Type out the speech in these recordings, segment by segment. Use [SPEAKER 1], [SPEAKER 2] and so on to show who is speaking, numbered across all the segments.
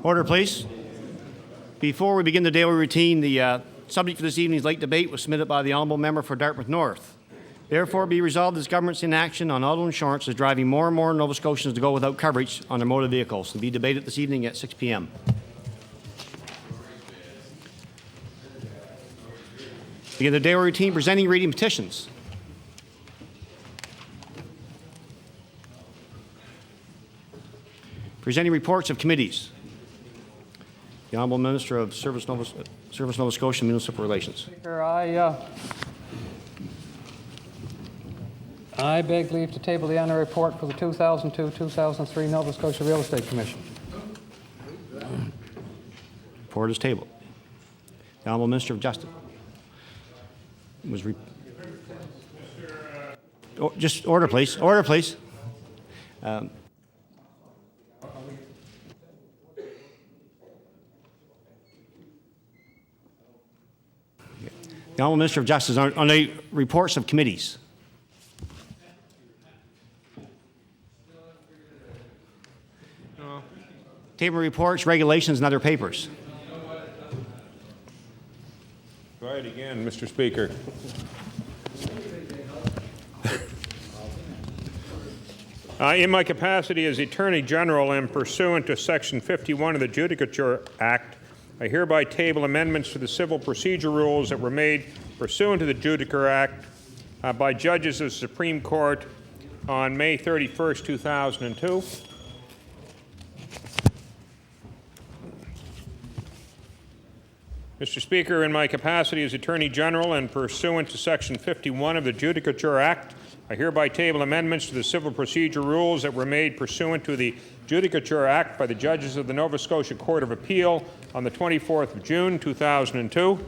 [SPEAKER 1] Order, please. Before we begin the daily routine, the subject for this evening's late debate was submitted by the Honourable Member for Dartmouth North. Therefore, be resolved as government's inaction on auto insurance is driving more and more Nova Scotians to go without coverage on their motor vehicles, and be debated this evening at 6 p.m. Begin the daily routine presenting reading petitions. Presenting reports of committees. The Honourable Minister of Service Nova Scotia and Municipal Relations.
[SPEAKER 2] Speaker, I beg leave to table the annual report for the 2002-2003 Nova Scotia Real Estate Commission.
[SPEAKER 1] Report is tabled. The Honourable Minister of Justice. Just order, please. Order, please. The Honourable Minister of Justice on the reports of committees. Table reports, regulations, and other papers.
[SPEAKER 3] Right again, Mr. Speaker. In my capacity as Attorney General and pursuant to Section 51 of the Judicature Act, I hereby table amendments to the civil procedure rules that were made pursuant to the Judicature Act by judges of the Supreme Court on May 31st, 2002. Mr. Speaker, in my capacity as Attorney General and pursuant to Section 51 of the Judicature Act, I hereby table amendments to the civil procedure rules that were made pursuant to the Judicature Act by the judges of the Nova Scotia Court of Appeal on the 24th of June, 2002.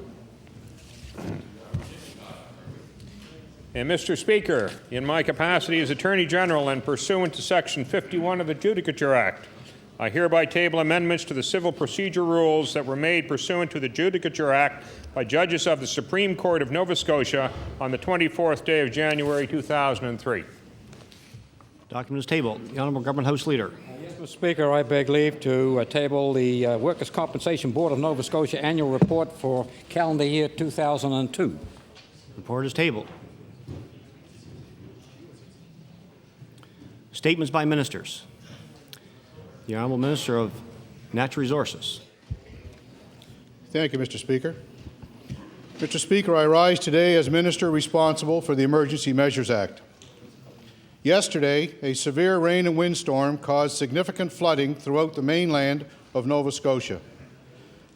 [SPEAKER 3] And Mr. Speaker, in my capacity as Attorney General and pursuant to Section 51 of the Judicature Act, I hereby table amendments to the civil procedure rules that were made pursuant to the Judicature Act by judges of the Supreme Court of Nova Scotia on the 24th day of January 2003.
[SPEAKER 1] Document is tabled. The Honourable Government House Leader.
[SPEAKER 2] Yes, Mr. Speaker, I beg leave to table the Workers' Compensation Board of Nova Scotia annual report for calendar year 2002.
[SPEAKER 1] Report is tabled. Statements by ministers. The Honourable Minister of Natural Resources.
[SPEAKER 4] Thank you, Mr. Speaker. Mr. Speaker, I rise today as Minister responsible for the Emergency Measures Act. Yesterday, a severe rain and windstorm caused significant flooding throughout the mainland of Nova Scotia.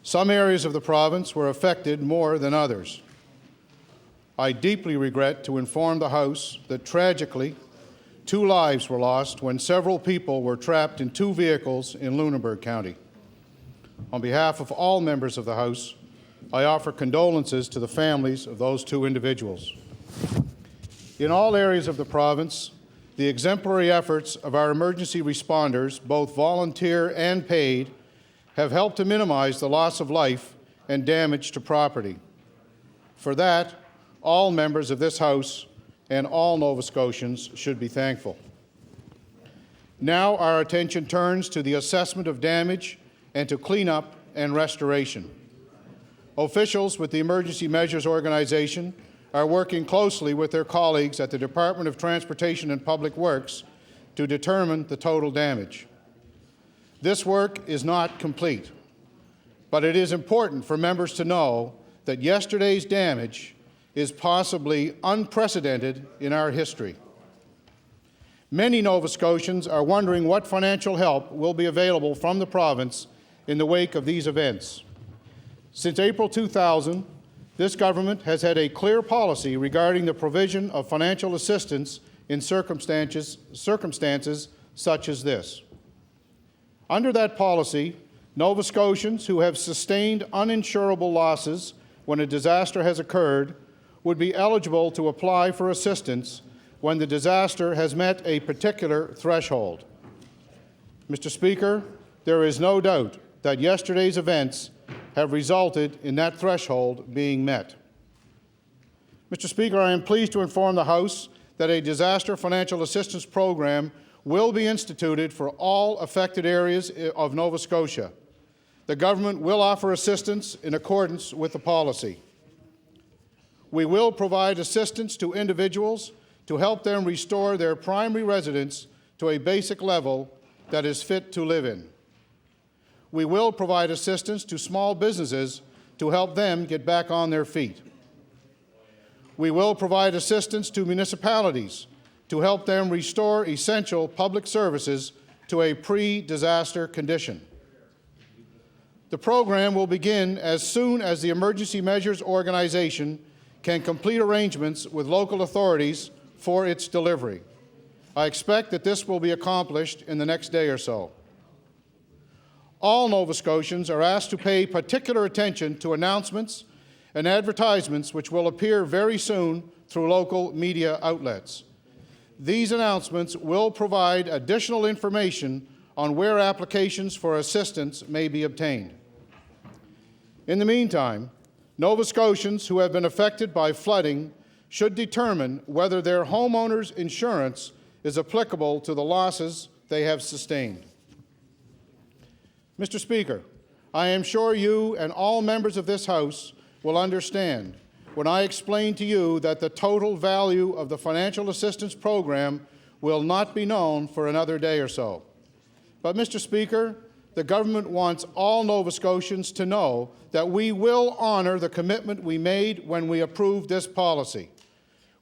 [SPEAKER 4] Some areas of the province were affected more than others. I deeply regret to inform the House that tragically, 2 lives were lost when several people were trapped in 2 vehicles in Lunenburg County. On behalf of all members of the House, I offer condolences to the families of those 2 individuals. In all areas of the province, the exemplary efforts of our emergency responders, both volunteer and paid, have helped to minimize the loss of life and damage to property. For that, all members of this House and all Nova Scotians should be thankful. Now our attention turns to the assessment of damage and to cleanup and restoration. Officials with the Emergency Measures Organization are working closely with their colleagues at the Department of Transportation and Public Works to determine the total damage. This work is not complete, but it is important for members to know that yesterday's damage is possibly unprecedented in our history. Many Nova Scotians are wondering what financial help will be available from the province in the wake of these events. Since April 2000, this government has had a clear policy regarding the provision of financial assistance in circumstances such as this. Under that policy, Nova Scotians who have sustained uninsurable losses when a disaster has occurred would be eligible to apply for assistance when the disaster has met a particular threshold. Mr. Speaker, there is no doubt that yesterday's events have resulted in that threshold being met. Mr. Speaker, I am pleased to inform the House that a disaster financial assistance program will be instituted for all affected areas of Nova Scotia. The government will offer assistance in accordance with the policy. We will provide assistance to individuals to help them restore their primary residence to a basic level that is fit to live in. We will provide assistance to small businesses to help them get back on their feet. We will provide assistance to municipalities to help them restore essential public services to a pre-disaster condition. The program will begin as soon as the Emergency Measures Organization can complete arrangements with local authorities for its delivery. I expect that this will be accomplished in the next day or so. All Nova Scotians are asked to pay particular attention to announcements and advertisements which will appear very soon through local media outlets. These announcements will provide additional information on where applications for assistance may be obtained. In the meantime, Nova Scotians who have been affected by flooding should determine whether their homeowner's insurance is applicable to the losses they have sustained. Mr. Speaker, I am sure you and all members of this House will understand when I explain to you that the total value of the financial assistance program will not be known for another day or so. But, Mr. Speaker, the government wants all Nova Scotians to know that we will honor the commitment we made when we approved this policy.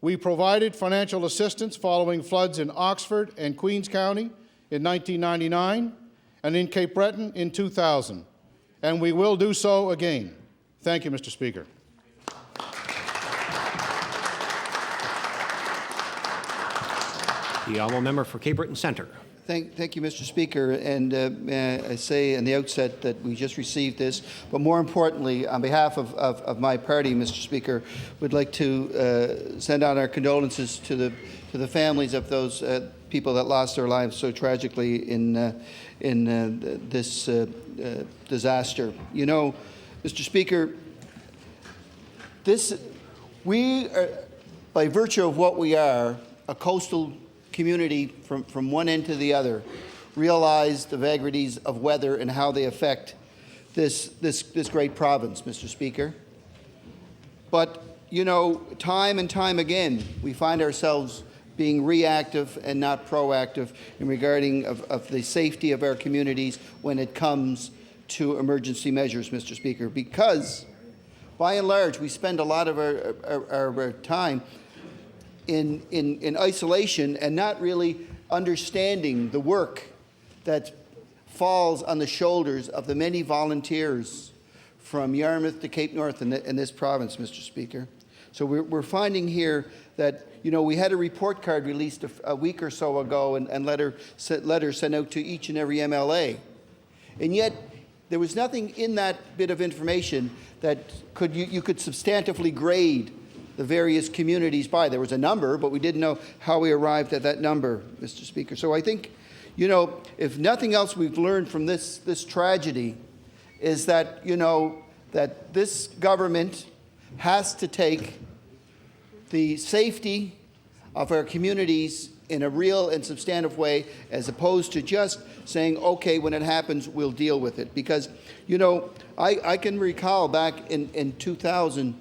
[SPEAKER 4] We provided financial assistance following floods in Oxford and Queens County in 1999 and in Cape Breton in 2000, and we will do so again. Thank you, Mr. Speaker.
[SPEAKER 1] The honourable member for Cape Breton Centre.
[SPEAKER 5] Thank you, Mr. Speaker. And I say in the outset that we just received this, but more importantly, on behalf of my party, Mr. Speaker, would like to send out our condolences to the families of those people that lost their lives so tragically in this disaster. You know, Mr. Speaker, we are, by virtue of what we are, a coastal community from one end to the other, realize the vagaries of weather and how they affect this great province, Mr. Speaker. But, you know, time and time again, we find ourselves being reactive and not proactive in regarding of the safety of our communities when it comes to emergency measures, Mr. Speaker, because by and large, we spend a lot of our time in isolation and not really understanding the work that falls on the shoulders of the many volunteers from Yarmouth to Cape North in this province, Mr. Speaker. So we're finding here that, we had a report card released a week or so ago and letters sent out to each and every MLA. And yet, there was nothing in that bit of information that you could substantively grade the various communities by. There was a number, but we didn't know how we arrived at that number, Mr. Speaker. So I think, if nothing else we've learned from this tragedy is that, that this government has to take the safety of our communities in a real and substantive way, as opposed to just saying, okay, when it happens, we'll deal with it. Because, I can recall back in 2000,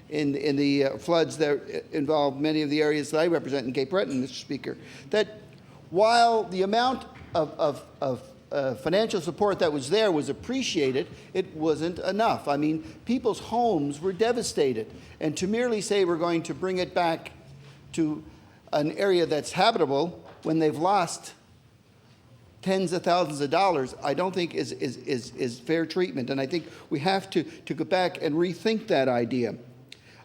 [SPEAKER 5] in the floods that involved many of the areas that I represent in Cape Breton, Mr. Speaker, that while the amount of financial support that was there was appreciated, it wasn't enough. I mean, people's homes were devastated. And to merely say we're going to bring it back to an area that's habitable when they've lost tens of thousands of dollars, I don't think is fair treatment. And I think we have to go back and rethink that idea.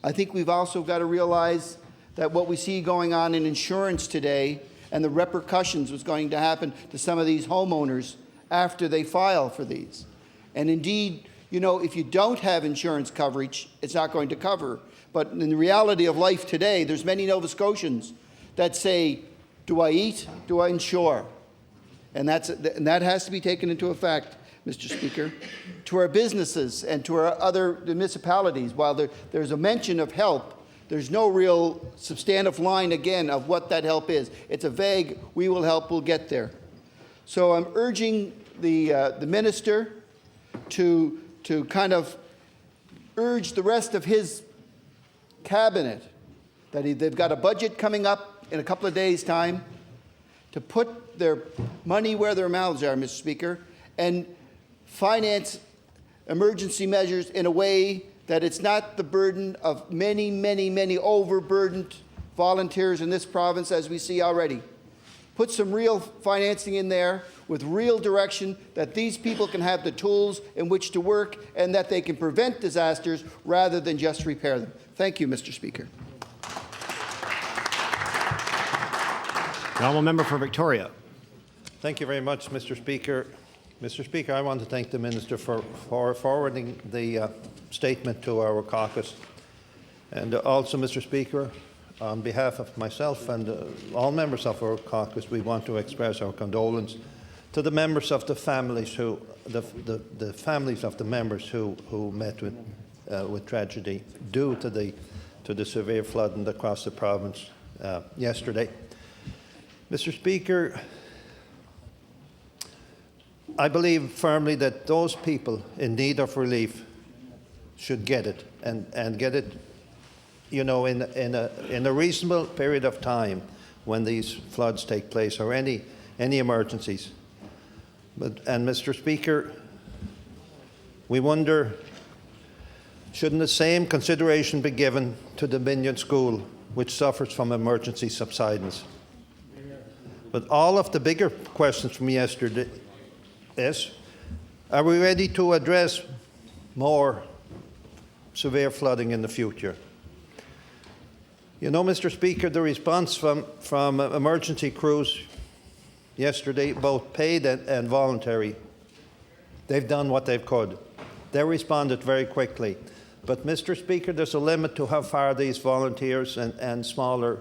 [SPEAKER 5] I think we've also got to realize that what we see going on in insurance today and the repercussions what's going to happen to some of these homeowners after they file for these. And indeed, if you don't have insurance coverage, it's not going to cover. But in the reality of life today, there's many Nova Scotians that say, do I eat? Do I insure? And that has to be taken into effect, Mr. Speaker. To our businesses and to our other municipalities, while there's a mention of help, there's no real substantive line, again, of what that help is. It's a vague, we will help, we'll get there. So I'm urging the minister to kind of urge the rest of his cabinet that they've got a budget coming up in a couple of days' time to put their money where their mouths are, Mr. Speaker, and finance emergency measures in a way that it's not the burden of many, many, many overburdened volunteers in this province, as we see already. Put some real financing in there with real direction that these people can have the tools in which to work and that they can prevent disasters rather than just repair them. Thank you, Mr. Speaker.
[SPEAKER 1] The honourable member for Victoria.
[SPEAKER 6] Thank you very much, Mr. Speaker. Mr. Speaker, I want to thank the Minister for forwarding the statement to our caucus. And also, Mr. Speaker, on behalf of myself and all members of our caucus, we want to express our condolence to the members of the families the families of the members who met with tragedy due to the severe flooding across the province yesterday. Mr. Speaker, I believe firmly that those people in need of relief should get it and get it, in a reasonable period of time when these floods take place or any emergencies. And Mr. Speaker, we wonder, shouldn't the same consideration be given to the Dominion School, which suffers from emergency subsidence? But all of the bigger questions from yesterday is, are we ready to address more severe flooding in the future? Mr. Speaker, the response from emergency crews yesterday, both paid and voluntary, they've done what they could. They responded very quickly. But, Mr. Speaker, there's a limit to how far these volunteers and smaller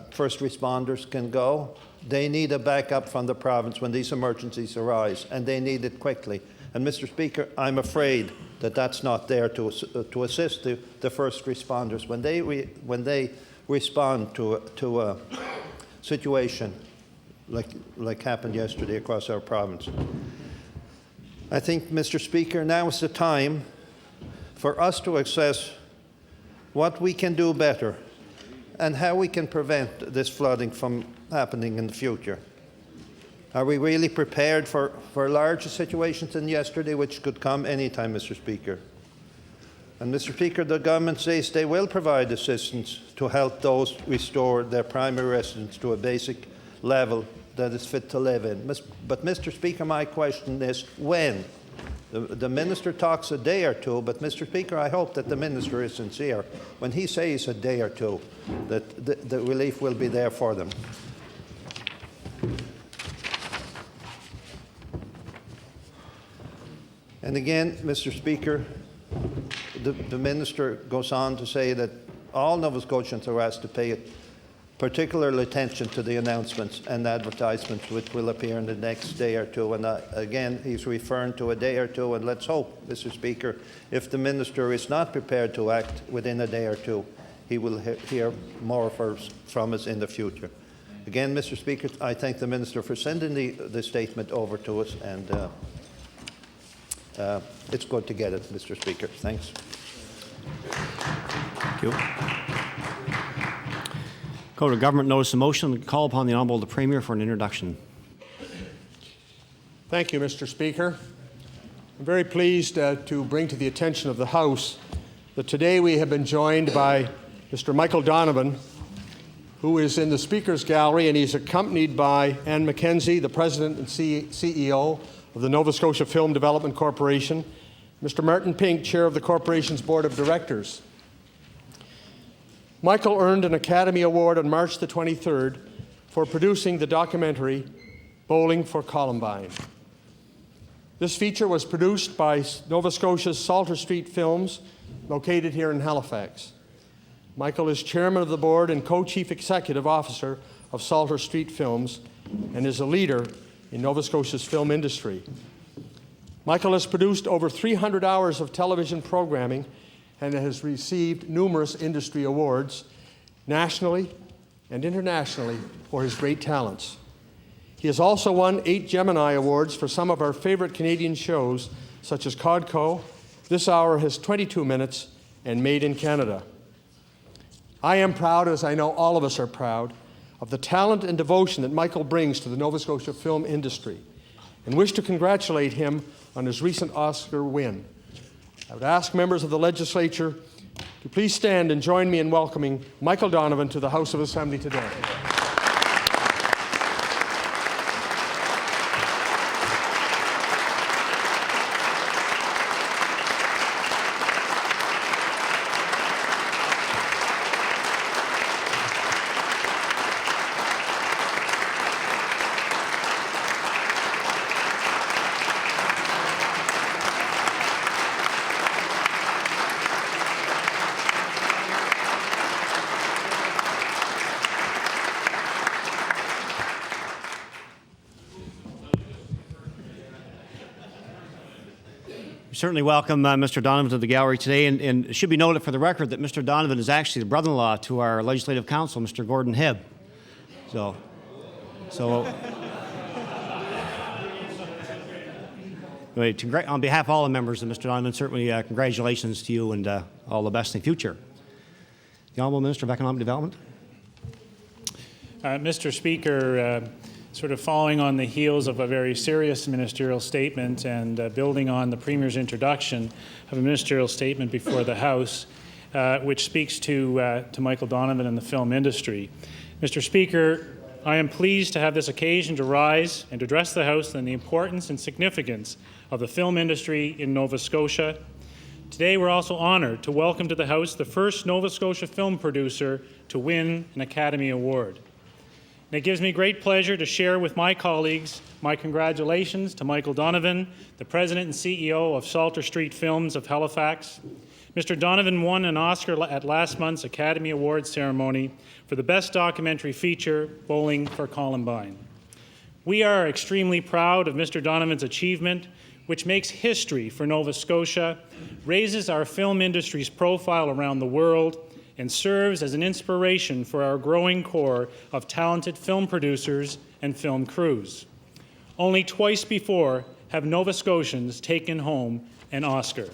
[SPEAKER 6] first responders can go. They need a backup from the province when these emergencies arise, and they need it quickly. And, Mr. Speaker, I'm afraid that that's not there to assist the first responders when they respond to a situation like happened yesterday across our province. I think, Mr. Speaker, now is the time for us to assess what we can do better and how we can prevent this flooding from happening in the future. Are we really prepared for larger situations than yesterday, which could come anytime, Mr. Speaker? And, Mr. Speaker, the government says they will provide assistance to help those restore their primary residence to a basic level that is fit to live in. But, Mr. Speaker, my question is, when? The minister talks a day or two, but Mr. Speaker, I hope that the minister is sincere when he says a day or two, that the relief will be there for them. And again, Mr. Speaker, the minister goes on to say that all Nova Scotians are asked to pay particular attention to the announcements and advertisements which will appear in the next day or two. And again, he's referring to a day or two, and let's hope, Mr. Speaker, if the minister is not prepared to act within a day or two, he will hear more from us in the future. Again, Mr. Speaker, I thank the minister for sending the statement over to us, and it's good to get it, Mr. Speaker. Thanks.
[SPEAKER 1] Thank you. Go to government notice of motion and call upon the Honourable the Premier for an introduction.
[SPEAKER 7] Thank you, Mr. Speaker. I'm very pleased to bring to the attention of the House that today we have been joined by Mr. Michael Donovan, who is in the Speaker's gallery, and he's accompanied by Ann McKenzie, the President and CEO of the Nova Scotia Film Development Corporation, Mr. Martin Pink, Chair of the Corporation's Board of Directors. Michael earned an Academy Award on March the 23rd for producing the documentary Bowling for Columbine. This feature was produced by Nova Scotia's Salter Street Films, located here in Halifax. Michael is chairman of the board and co-chief executive officer of Salter Street Films and is a leader in Nova Scotia's film industry. Michael has produced over 300 hours of television programming and has received numerous industry awards, nationally and internationally, for his great talents. He has also won 8 Gemini Awards for some of our favorite Canadian shows, such as Codco, This Hour Has 22 Minutes, and Made in Canada. I am proud, as I know all of us are proud, of the talent and devotion that Michael brings to the Nova Scotia film industry, and wish to congratulate him on his recent Oscar win. I would ask members of the legislature to please stand and join me in welcoming Michael Donovan to the House of Assembly today.
[SPEAKER 1] Certainly welcome Mr. Donovan to the gallery today, and it should be noted for the record that Mr. Donovan is actually the brother-in-law to our Legislative Counsel, Mr. Gordon Hibb. So anyway, on behalf of all the members of Mr. Donovan, certainly congratulations to you and all the best in the future. The Honourable Minister of Economic Development.
[SPEAKER 8] Mr. Speaker, sort of following on the heels of a very serious ministerial statement and building on the Premier's introduction of a ministerial statement before the House, which speaks to Michael Donovan and the film industry. Mr. Speaker, I am pleased to have this occasion to rise and to address the House on the importance and significance of the film industry in Nova Scotia. Today, we're also honored to welcome to the House the first Nova Scotia film producer to win an Academy Award. And it gives me great pleasure to share with my colleagues my congratulations to Michael Donovan, the President and CEO of Salter Street Films of Halifax. Mr. Donovan won an Oscar at last month's Academy Awards ceremony for the Best Documentary Feature, Bowling for Columbine. We are extremely proud of Mr. Donovan's achievement, which makes history for Nova Scotia, raises our film industry's profile around the world, and serves as an inspiration for our growing core of talented film producers and film crews. Only twice before have Nova Scotians taken home an Oscar.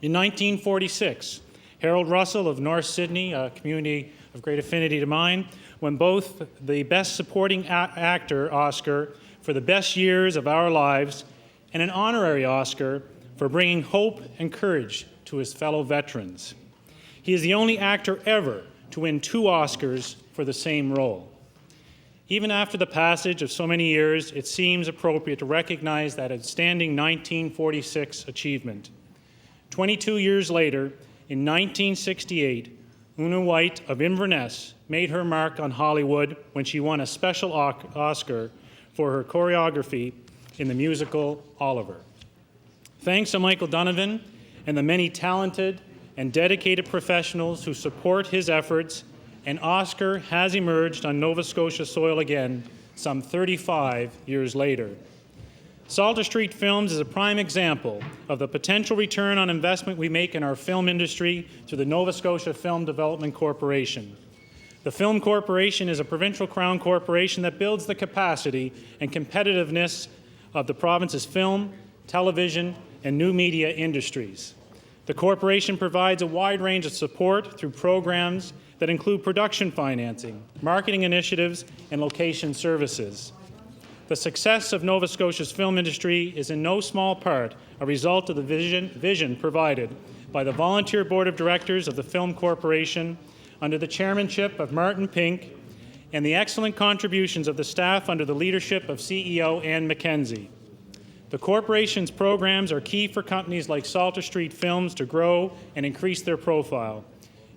[SPEAKER 8] In 1946, Harold Russell of North Sydney, a community of great affinity to mine, won both the Best Supporting Actor Oscar for the best years of our lives and an honorary Oscar for bringing hope and courage to his fellow veterans. He is the only actor ever to win 2 Oscars for the same role. Even after the passage of so many years, it seems appropriate to recognize that outstanding 1946 achievement. 22 years later, in 1968, Una White of Inverness made her mark on Hollywood when she won a special Oscar for her choreography in the musical Oliver. Thanks to Michael Donovan and the many talented and dedicated professionals who support his efforts, an Oscar has emerged on Nova Scotia soil again some 35 years later. Salter Street Films is a prime example of the potential return on investment we make in our film industry through the Nova Scotia Film Development Corporation. The Film Corporation is a provincial crown corporation that builds the capacity and competitiveness of the province's film, television, and new media industries. The corporation provides a wide range of support through programs that include production financing, marketing initiatives, and location services. The success of Nova Scotia's film industry is in no small part a result of the vision provided by the volunteer board of directors of the Film Corporation under the chairmanship of Martin Pink and the excellent contributions of the staff under the leadership of CEO Ann McKenzie. The corporation's programs are key for companies like Salter Street Films to grow and increase their profile.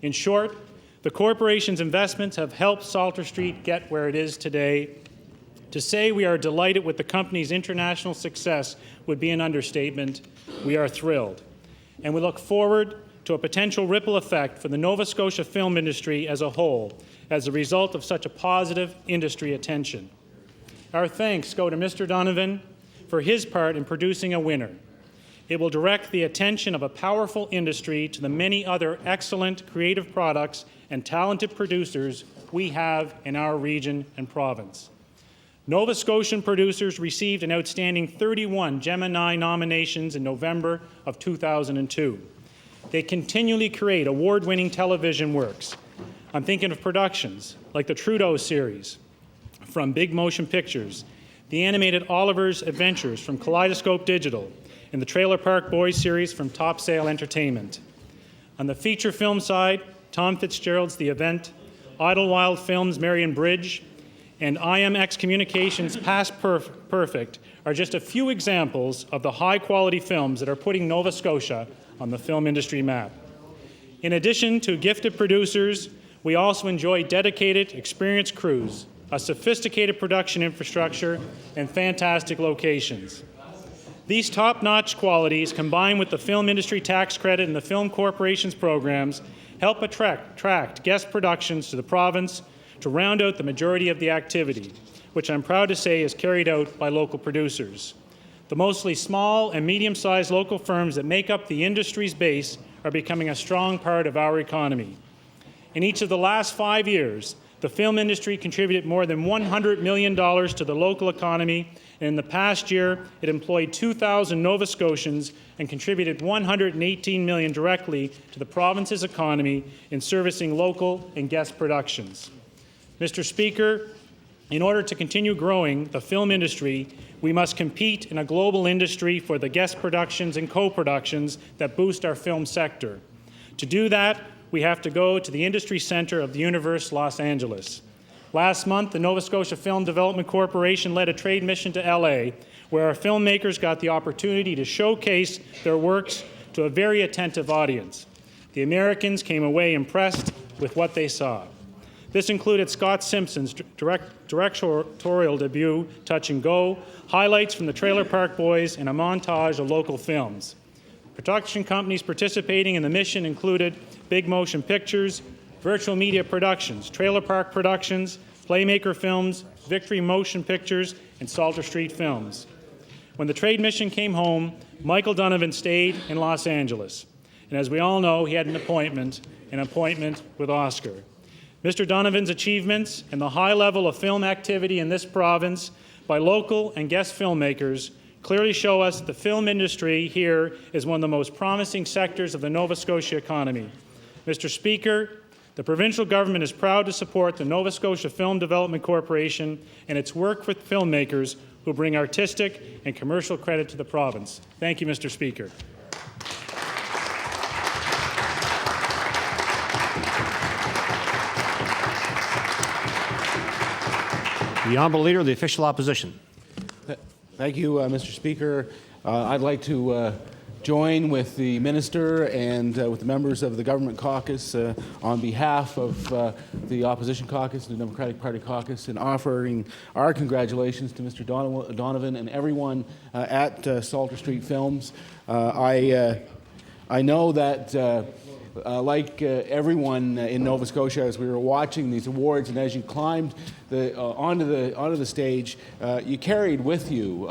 [SPEAKER 8] In short, the corporation's investments have helped Salter Street get where it is today. To say we are delighted with the company's international success would be an understatement. We are thrilled. And we look forward to a potential ripple effect for the Nova Scotia film industry as a whole as a result of such a positive industry attention. Our thanks go to Mr. Donovan for his part in producing a winner. It will direct the attention of a powerful industry to the many other excellent creative products and talented producers we have in our region and province. Nova Scotian producers received an outstanding 31 Gemini nominations in November of 2002. They continually create award-winning television works. I'm thinking of productions like the Trudeau series from Big Motion Pictures, the animated Oliver's Adventures from Kaleidoscope Digital, and the Trailer Park Boys series from Top Sail Entertainment. On the feature film side, Tom Fitzgerald's The Event, Idlewild Films' Marion Bridge, and IMX Communications' Past Perfect are just a few examples of the high-quality films that are putting Nova Scotia on the film industry map. In addition to gifted producers, we also enjoy dedicated, experienced crews, a sophisticated production infrastructure, and fantastic locations. These top-notch qualities, combined with the film industry tax credit and the Film Corporation's programs, help attract guest productions to the province to round out the majority of the activity, which I'm proud to say is carried out by local producers. The mostly small and medium-sized local firms that make up the industry's base are becoming a strong part of our economy. In each of the last 5 years, the film industry contributed more than $100 million to the local economy, and in the past year, it employed 2,000 Nova Scotians and contributed $118 million directly to the province's economy in servicing local and guest productions. Mr. Speaker, in order to continue growing the film industry, we must compete in a global industry for the guest productions and co-productions that boost our film sector. To do that, we have to go to the industry center of the universe, Los Angeles. Last month, the Nova Scotia Film Development Corporation led a trade mission to LA, where our filmmakers got the opportunity to showcase their works to a very attentive audience. The Americans came away impressed with what they saw. This included Scott Simpson's directorial debut, Touch and Go, highlights from the Trailer Park Boys, and a montage of local films. Production companies participating in the mission included Big Motion Pictures, Virtual Media Productions, Trailer Park Productions, Playmaker Films, Victory Motion Pictures, and Salter Street Films. When the trade mission came home, Michael Donovan stayed in Los Angeles. And as we all know, he had an appointment with Oscar. Mr. Donovan's achievements and the high level of film activity in this province by local and guest filmmakers clearly show us that the film industry here is one of the most promising sectors of the Nova Scotia economy. Mr. Speaker, the provincial government is proud to support the Nova Scotia Film Development Corporation and its work with filmmakers who bring artistic and commercial credit to the province. Thank you, Mr. Speaker.
[SPEAKER 1] The Honourable Leader of the Official Opposition.
[SPEAKER 9] Thank you, Mr. Speaker. I'd like to join with the Minister and with the members of the Government Caucus on behalf of the Opposition Caucus and the Democratic Party Caucus in offering our congratulations to Mr. Donovan and everyone at Salter Street Films. I know that like everyone in Nova Scotia, as we were watching these awards and as you climbed onto the stage, you carried with you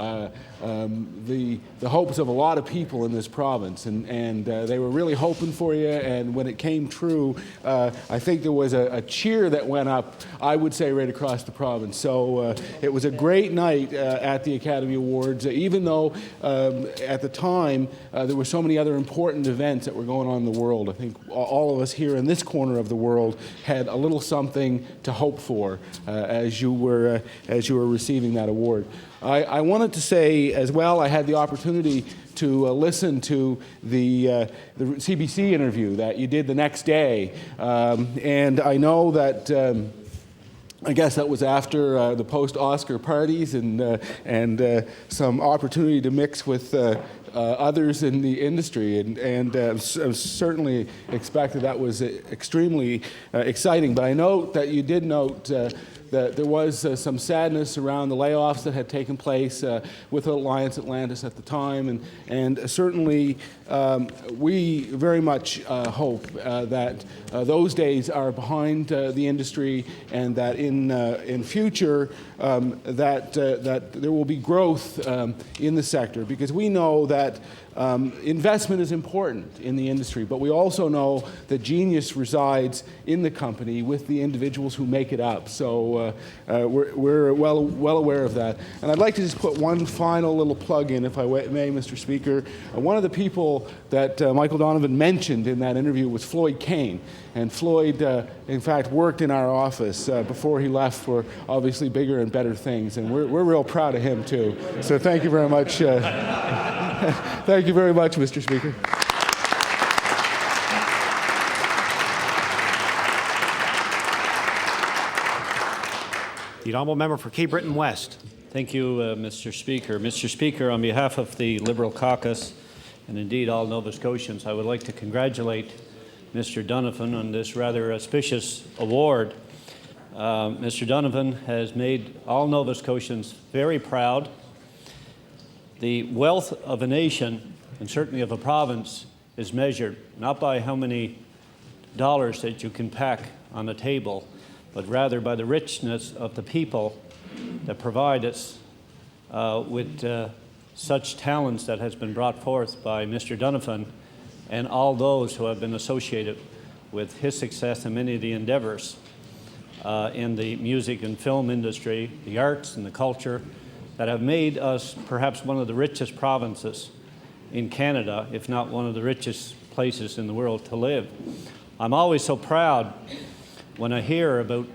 [SPEAKER 9] the hopes of a lot of people in this province, and they were really hoping for you. And when it came true, I think there was a cheer that went up, I would say, right across the province. So it was a great night at the Academy Awards, even though at the time there were so many other important events that were going on in the world. I think all of us here in this corner of the world had a little something to hope for as you were receiving that award. I wanted to say as well, I had the opportunity to listen to the CBC interview that you did the next day, and I know that I guess that was after the post-Oscar parties and some opportunity to mix with others in the industry, and certainly expected that was extremely exciting. But I note that you did note that there was some sadness around the layoffs that had taken place with Alliance Atlantis at the time, and certainly we very much hope that those days are behind the industry, and that in future that there will be growth in the sector, because we know that investment is important in the industry, but we also know that genius resides in the company with the individuals who make it up. So we're well aware of that. And I'd like to just put one final little plug in, if I may, Mr. Speaker. One of the people that Michael Donovan mentioned in that interview was Floyd Kane. And Floyd, in fact, worked in our office before he left for obviously bigger and better things. And we're real proud of him, too. So thank you very much. Thank you very much, Mr. Speaker.
[SPEAKER 1] The Honourable Member for Cape Breton West.
[SPEAKER 10] Thank you, Mr. Speaker. Mr. Speaker, on behalf of the Liberal Caucus and indeed all Nova Scotians, I would like to congratulate Mr. Donovan on this rather auspicious award. Mr. Donovan has made all Nova Scotians very proud. The wealth of a nation, and certainly of a province, is measured not by how many dollars that you can pack on the table, but rather by the richness of the people that provide us with such talents that has been brought forth by Mr. Donovan and all those who have been associated with his success and many of the endeavors in the music and film industry, the arts and the culture, that have made us perhaps one of the richest provinces in Canada, if not one of the richest places in the world to live. I'm always so proud when I hear about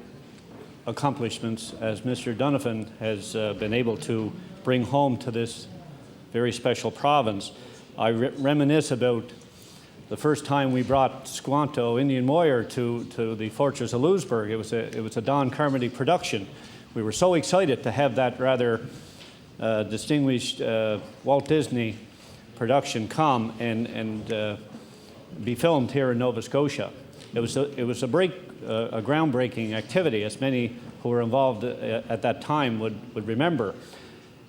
[SPEAKER 10] accomplishments as Mr. Donovan has been able to bring home to this very special province. I reminisce about the first time we brought Squanto Indian Warrior to the Fortress of Louisbourg. It was a Don Carmody production. We were so excited to have that rather distinguished Walt Disney production come and be filmed here in Nova Scotia. It was a groundbreaking activity, as many who were involved at that time would remember.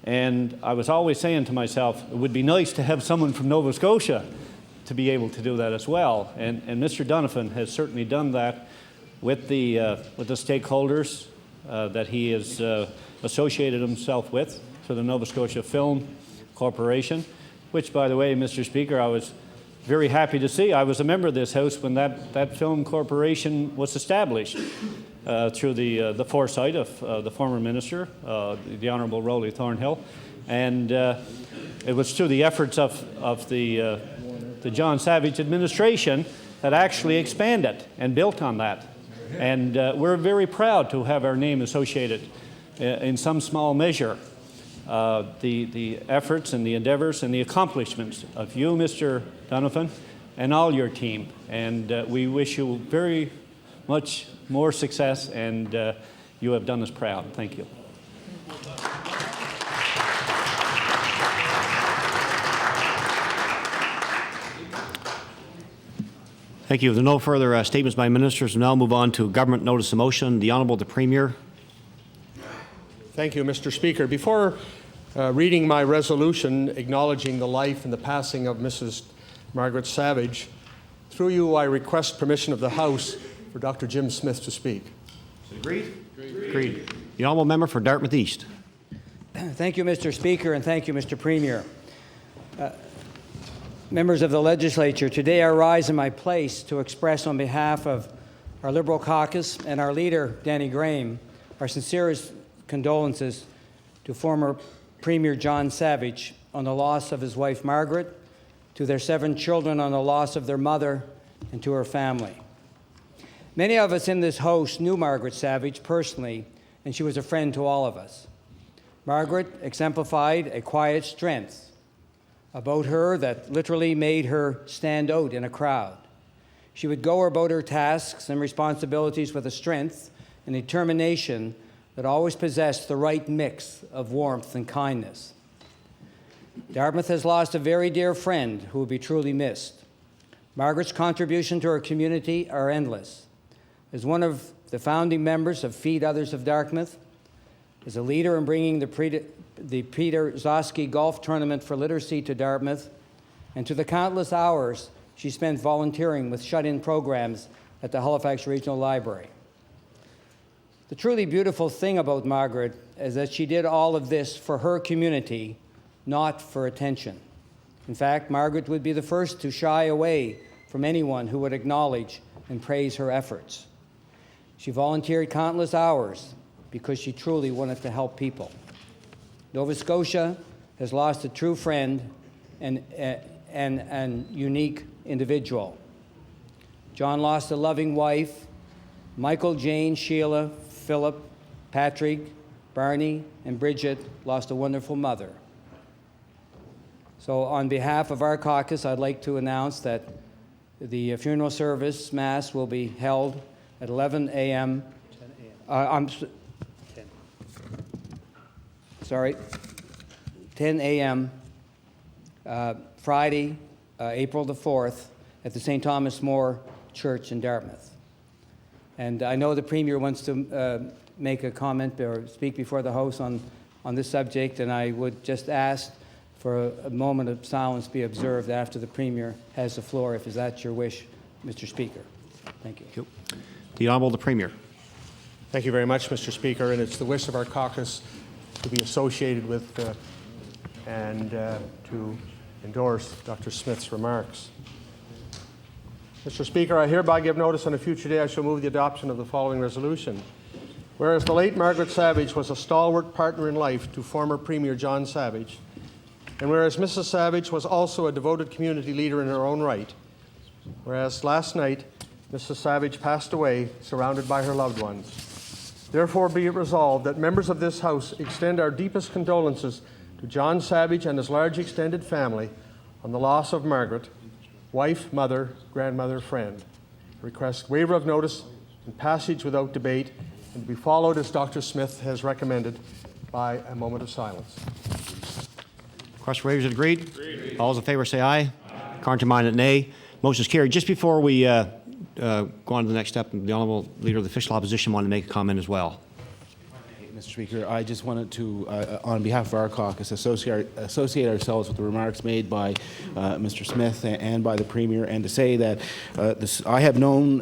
[SPEAKER 10] And I was always saying to myself, it would be nice to have someone from Nova Scotia to be able to do that as well. And Mr. Donovan has certainly done that with the stakeholders that he has associated himself with, for the Nova Scotia Film Corporation, which, by the way, Mr. Speaker, I was very happy to see. I was a member of this House when that film corporation was established through the foresight of the former minister, the Honourable Rowley Thornhill, and it was through the efforts of the John Savage administration that actually expanded and built on that. And we're very proud to have our name associated in some small measure the efforts and the endeavors and the accomplishments of you, Mr. Donovan, and all your team. And we wish you very much more success, and you have done us proud. Thank you.
[SPEAKER 1] Thank you. If there are no further statements by ministers, we'll now move on to government notice of motion. The Honourable the Premier.
[SPEAKER 7] Thank you, Mr. Speaker. Before reading my resolution acknowledging the life and the passing of Mrs. Margaret Savage, through you I request permission of the House for Dr. Jim Smith to speak.
[SPEAKER 1] Agreed? Agreed. The Honourable Member for Dartmouth East.
[SPEAKER 11] Thank you, Mr. Speaker, and thank you, Mr. Premier. Members of the Legislature, today I rise in my place to express on behalf of our Liberal caucus and our leader, Danny Graham, our sincerest condolences to former Premier John Savage on the loss of his wife, Margaret, to their 7 children on the loss of their mother, and to her family. Many of us in this house knew Margaret Savage personally, and she was a friend to all of us. Margaret exemplified a quiet strength about her that literally made her stand out in a crowd. She would go about her tasks and responsibilities with a strength and determination that always possessed the right mix of warmth and kindness. Dartmouth has lost a very dear friend who will be truly missed. Margaret's contribution to our community are endless. As one of the founding members of Feed Others of Dartmouth, as a leader in bringing the Peter Zosky Golf Tournament for Literacy to Dartmouth, and to the countless hours she spent volunteering with shut-in programs at the Halifax Regional Library. The truly beautiful thing about Margaret is that she did all of this for her community, not for attention. In fact, Margaret would be the first to shy away from anyone who would acknowledge and praise her efforts. She volunteered countless hours because she truly wanted to help people. Nova Scotia has lost a true friend and unique individual. John lost a loving wife. Michael, Jane, Sheila, Philip, Patrick, Barney, and Bridget lost a wonderful mother. So on behalf of our caucus, I'd like to announce that the funeral service, Mass, will be held at 11 a.m. 10 a.m. Friday, April the 4th, at the St. Thomas More Church in Dartmouth. And I know the Premier wants to make a comment or speak before the House on this subject, and I would just ask for a moment of silence be observed after the Premier has the floor, if is that your wish, Mr. Speaker. Thank you.
[SPEAKER 1] Thank you. The Honourable the Premier.
[SPEAKER 7] Thank you very much, Mr. Speaker, and it's the wish of our caucus to be associated with and to endorse Dr. Smith's remarks. Mr. Speaker, I hereby give notice on a future day I shall move the adoption of the following resolution. Whereas the late Margaret Savage was a stalwart partner in life to former Premier John Savage, and whereas Mrs. Savage was also a devoted community leader in her own right, whereas last night Mrs. Savage passed away surrounded by her loved ones, therefore be it resolved that members of this House extend our deepest condolences to John Savage and his large extended family on the loss of Margaret, wife, mother, grandmother, friend. Request waiver of notice and passage without debate, and be followed, as Dr. Smith has recommended, by a moment of silence.
[SPEAKER 1] Request waivers agreed? Agreed. All those in favour say aye. Contrary-minded, nay. Motion is carried. Just before we go on to the next step, the Honourable Leader of the Official Opposition wanted to make a comment as well.
[SPEAKER 9] Mr. Speaker, I just wanted to, on behalf of our caucus, associate ourselves with the remarks made by Mr. Smith and by the Premier, and to say that I have known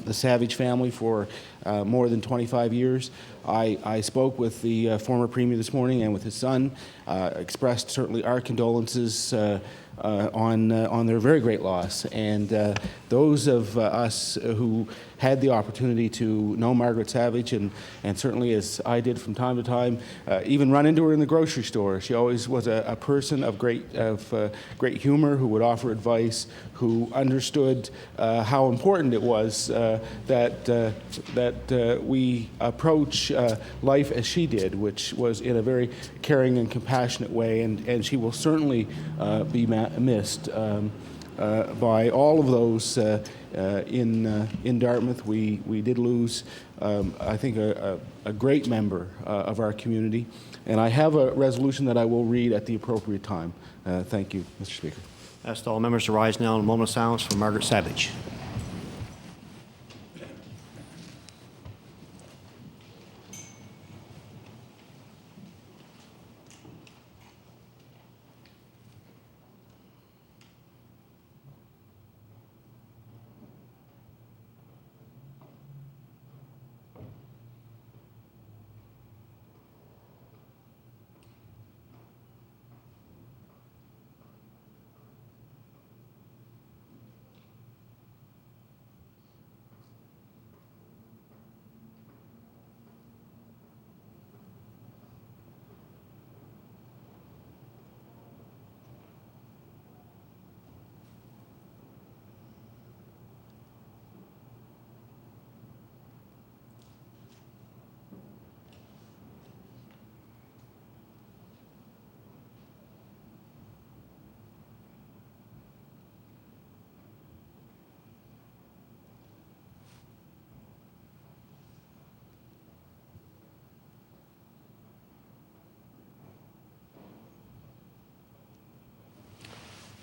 [SPEAKER 9] the Savage family for more than 25 years. I spoke with the former Premier this morning and with his son, expressed certainly our condolences on their very great loss. And those of us who had the opportunity to know Margaret Savage, and certainly as I did from time to time, even run into her in the grocery store. She always was a person of great humor, who would offer advice, who understood how important it was that we approach life as she did, which was in a very caring and compassionate way, and she will certainly be missed by all of those in Dartmouth. We did lose, I think, a great member of our community, and I have a resolution that I will read at the appropriate time. Thank you, Mr. Speaker.
[SPEAKER 1] Ask all members to rise now in a moment of silence for Margaret Savage.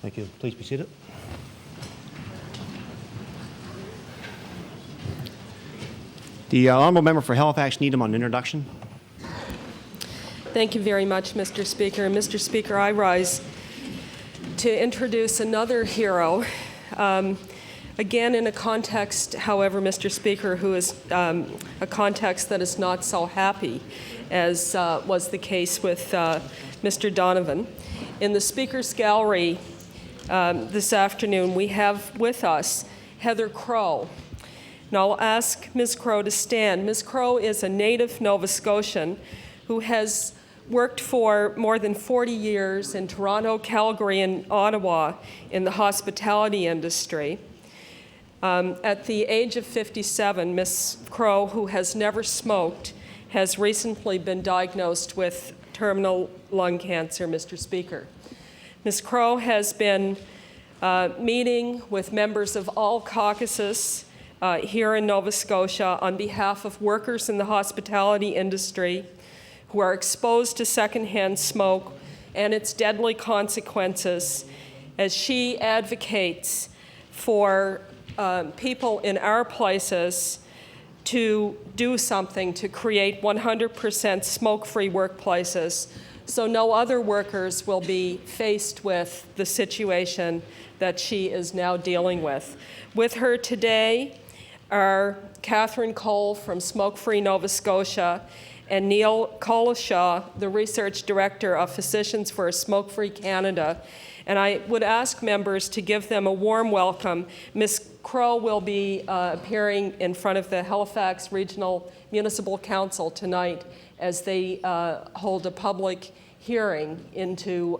[SPEAKER 1] Thank you. Please be seated. The honourable member for Halifax Needham on introduction.
[SPEAKER 12] Thank you very much, Mr. Speaker. And Mr. Speaker, I rise to introduce another hero, again in a context, however, Mr. Speaker, who is a context that is not so happy, as was the case with Mr. Donovan. In the Speaker's Gallery this afternoon, we have with us Heather Crow. And I'll ask Ms. Crow to stand. Ms. Crow is a native Nova Scotian who has worked for more than 40 years in Toronto, Calgary, and Ottawa in the hospitality industry. At the age of 57, Ms. Crow, who has never smoked, has recently been diagnosed with terminal lung cancer, Mr. Speaker. Ms. Crow has been meeting with members of all caucuses here in Nova Scotia on behalf of workers in the hospitality industry who are exposed to secondhand smoke and its deadly consequences, as she advocates for people in our places to do something to create 100% smoke-free workplaces so no other workers will be faced with the situation that she is now dealing with. With her today are Catherine Cole from Smoke Free Nova Scotia and Neil Collishaw, the Research Director of Physicians for Smoke-Free Canada. And I would ask members to give them a warm welcome. Ms. Crow will be appearing in front of the Halifax Regional Municipal Council tonight as they hold a public hearing into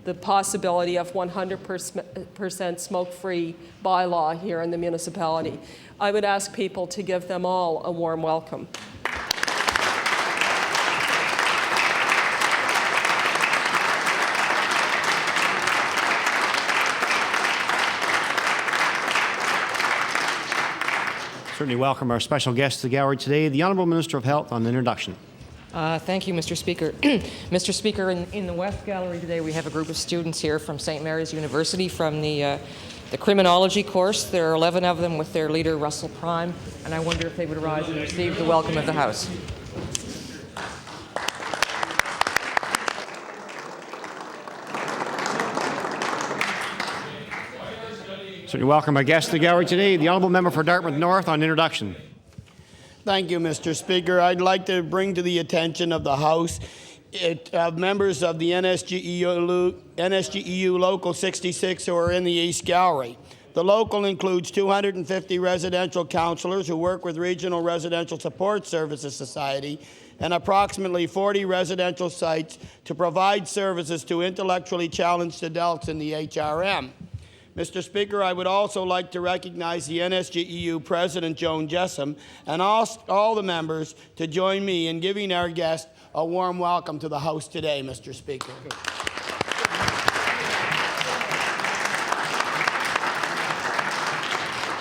[SPEAKER 12] the possibility of 100% smoke-free bylaw here in the municipality. I would ask people to give them all a warm welcome.
[SPEAKER 1] Certainly welcome our special guest to the gallery today, the Honourable Minister of Health, on the introduction.
[SPEAKER 13] Thank you, Mr. Speaker. Mr. Speaker, in the West Gallery today we have a group of students here from St. Mary's University from the criminology course. There are 11 of them with their leader, Russell Prime, and I wonder if they would rise and receive the welcome of the House.
[SPEAKER 1] Certainly welcome our guest to the gallery today, the Honourable Member for Dartmouth North, on introduction.
[SPEAKER 14] Thank you, Mr. Speaker. I'd like to bring to the attention of the House members of the NSGEU Local 66 who are in the East Gallery. The local includes 250 residential councillors who work with Regional Residential Support Services Society and approximately 40 residential sites to provide services to intellectually challenged adults in the HRM. Mr. Speaker, I would also like to recognize the NSGEU President, Joan Jessam, and ask all the members to join me in giving our guest a warm welcome to the House today, Mr. Speaker.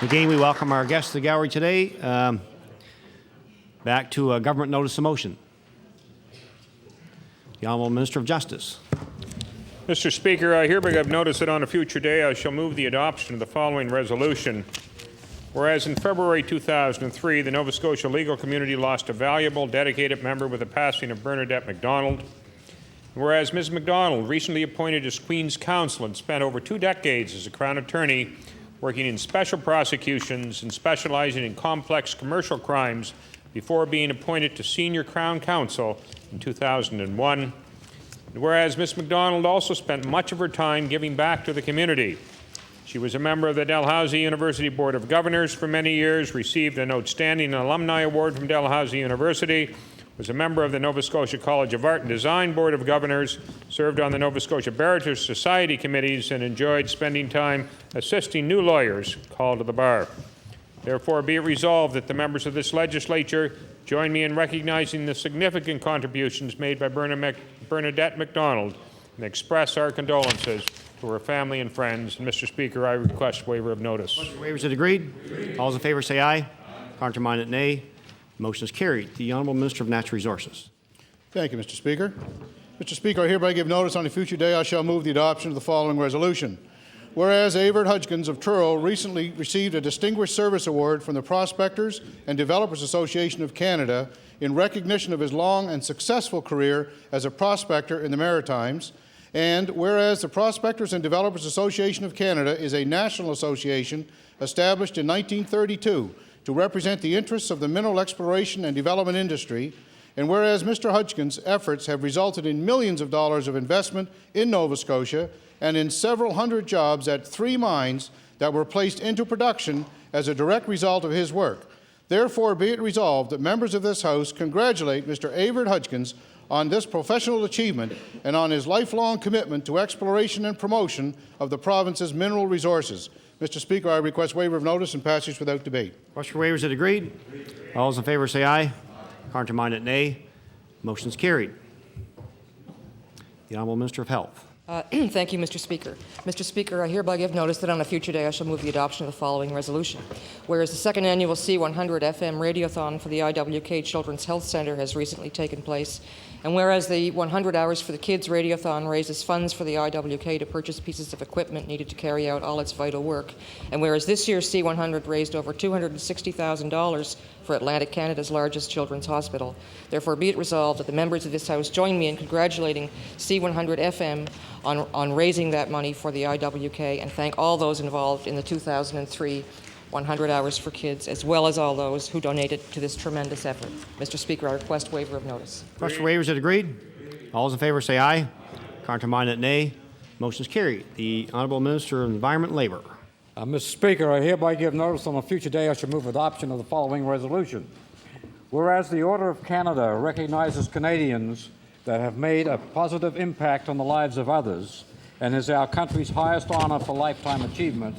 [SPEAKER 1] Again, we welcome our guest to the gallery today. Back to a government notice of motion. The Honourable Minister of Justice.
[SPEAKER 3] Mr. Speaker, I hereby have notice that on a future day I shall move the adoption of the following resolution. Whereas in February 2003, the Nova Scotia legal community lost a valuable, dedicated member with the passing of Bernadette MacDonald. Whereas Ms. MacDonald, recently appointed as Queen's Counsel and spent over 2 decades as a Crown Attorney working in special prosecutions and specializing in complex commercial crimes before being appointed to Senior Crown Counsel in 2001. Whereas Ms. MacDonald also spent much of her time giving back to the community. She was a member of the Dalhousie University Board of Governors for many years, received an Outstanding Alumni Award from Dalhousie University, was a member of the Nova Scotia College of Art and Design Board of Governors, served on the Nova Scotia Bariters Society committees, and enjoyed spending time assisting new lawyers called to the bar. Therefore, be it resolved that the members of this legislature join me in recognizing the significant contributions made by Bernadette MacDonald and express our condolences to her family and friends. And Mr. Speaker, I request waiver of notice.
[SPEAKER 1] Waivers are agreed. All those in favour say aye. Counterminded nay. Motion is carried. The Honourable Minister of Natural Resources.
[SPEAKER 4] Thank you, Mr. Speaker. Mr. Speaker, I hereby give notice on a future day I shall move the adoption of the following resolution. Whereas Avert Hudgkins of Truro recently received a Distinguished Service Award from the Prospectors and Developers Association of Canada in recognition of his long and successful career as a prospector in the Maritimes, and whereas the Prospectors and Developers Association of Canada is a national association established in 1932 to represent the interests of the mineral exploration and development industry, and whereas Mr. Hudgkins' efforts have resulted in millions of dollars of investment in Nova Scotia and in several hundred jobs at 3 mines that were placed into production as a direct result of his work. Therefore, be it resolved that members of this House congratulate Mr. Avert Hudgkins on this professional achievement and on his lifelong commitment to exploration and promotion of the province's mineral resources. Mr. Speaker, I request waiver of notice and passage without debate.
[SPEAKER 1] Question for waivers. Is it agreed? All those in favor say aye. Contrary-minded, nay. Motion is carried. The Honourable Minister of Health.
[SPEAKER 13] Thank you, Mr. Speaker. Mr. Speaker, I hereby give notice that on a future day I shall move the adoption of the following resolution. Whereas the second annual C100 FM Radiothon for the IWK Children's Health Centre has recently taken place, and whereas the 100 Hours for the Kids Radiothon raises funds for the IWK to purchase pieces of equipment needed to carry out all its vital work, and whereas this year's C100 raised over $260,000 for Atlantic Canada's largest children's hospital, therefore be it resolved that the members of this House join me in congratulating C100 FM on raising that money for the IWK, and thank all those involved in the 2003 100 Hours for Kids, as well as all those who donated to this tremendous effort. Mr. Speaker, I request waiver of notice.
[SPEAKER 1] Question for waivers. Is it agreed? All those in favor say aye. Contrary-minded, nay. Motion is carried. The Honourable Minister of Environment and Labour.
[SPEAKER 2] Mr. Speaker, I hereby give notice on a future day I shall move adoption of the following resolution. Whereas the Order of Canada recognizes Canadians that have made a positive impact on the lives of others and is our country's highest honor for lifetime achievement,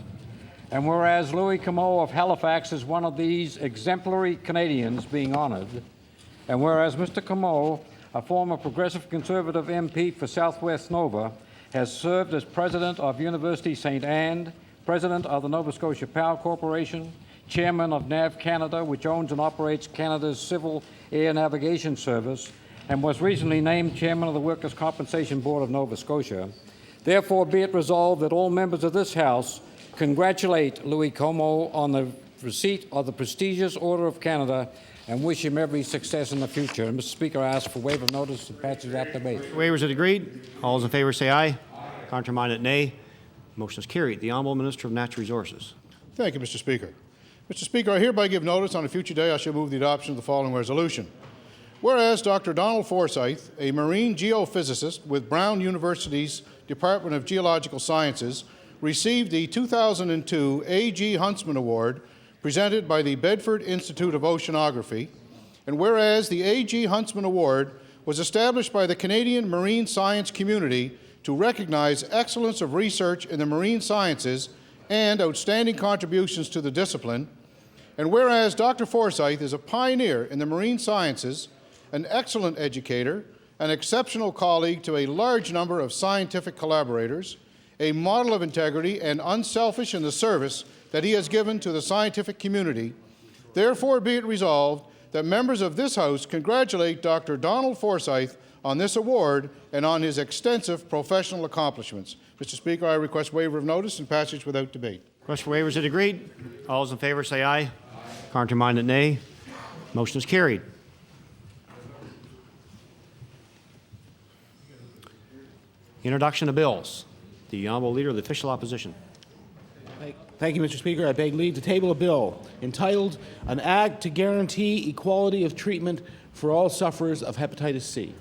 [SPEAKER 2] and whereas Louis Comeau of Halifax is one of these exemplary Canadians being honored, and whereas Mr. Comeau, a former Progressive Conservative MP for Southwest Nova, has served as President of University St. Anne, President of the Nova Scotia Power Corporation, Chairman of NAV Canada, which owns and operates Canada's Civil Air Navigation Service, and was recently named Chairman of the Workers' Compensation Board of Nova Scotia. Therefore, be it resolved that all members of this House congratulate Louis Comeau on the receipt of the prestigious Order of Canada and wish him every success in the future. And Mr. Speaker, I ask for waiver of notice and passage without debate.
[SPEAKER 1] Waivers are agreed. All those in favor say aye. Contrary-minded, nay. Motion is carried. The Honourable Minister of Natural Resources.
[SPEAKER 4] Thank you, Mr. Speaker. Mr. Speaker, I hereby give notice on a future day I shall move the adoption of the following resolution. Whereas Dr. Donald Forsyth, a marine geophysicist with Brown University's Department of Geological Sciences, received the 2002 A.G. Huntsman Award presented by the Bedford Institute of Oceanography, and whereas the A.G. Huntsman Award was established by the Canadian marine science community to recognize excellence of research in the marine sciences and outstanding contributions to the discipline, and whereas Dr. Forsyth is a pioneer in the marine sciences, an excellent educator, an exceptional colleague to a large number of scientific collaborators, a model of integrity and unselfish in the service that he has given to the scientific community, therefore be it resolved that members of this House congratulate Dr. Donald Forsyth on this award and on his extensive professional accomplishments. Mr. Speaker, I request waiver of notice and passage without debate.
[SPEAKER 1] Request for waivers is agreed. All those in favor say aye. Contrary-minded, nay. Motion is carried. Introduction of bills. The Honourable Leader of the Official Opposition.
[SPEAKER 9] Thank you, Mr. Speaker. I beg leave to table a bill entitled An Act to Guarantee Equality of Treatment for All Sufferers of Hepatitis C.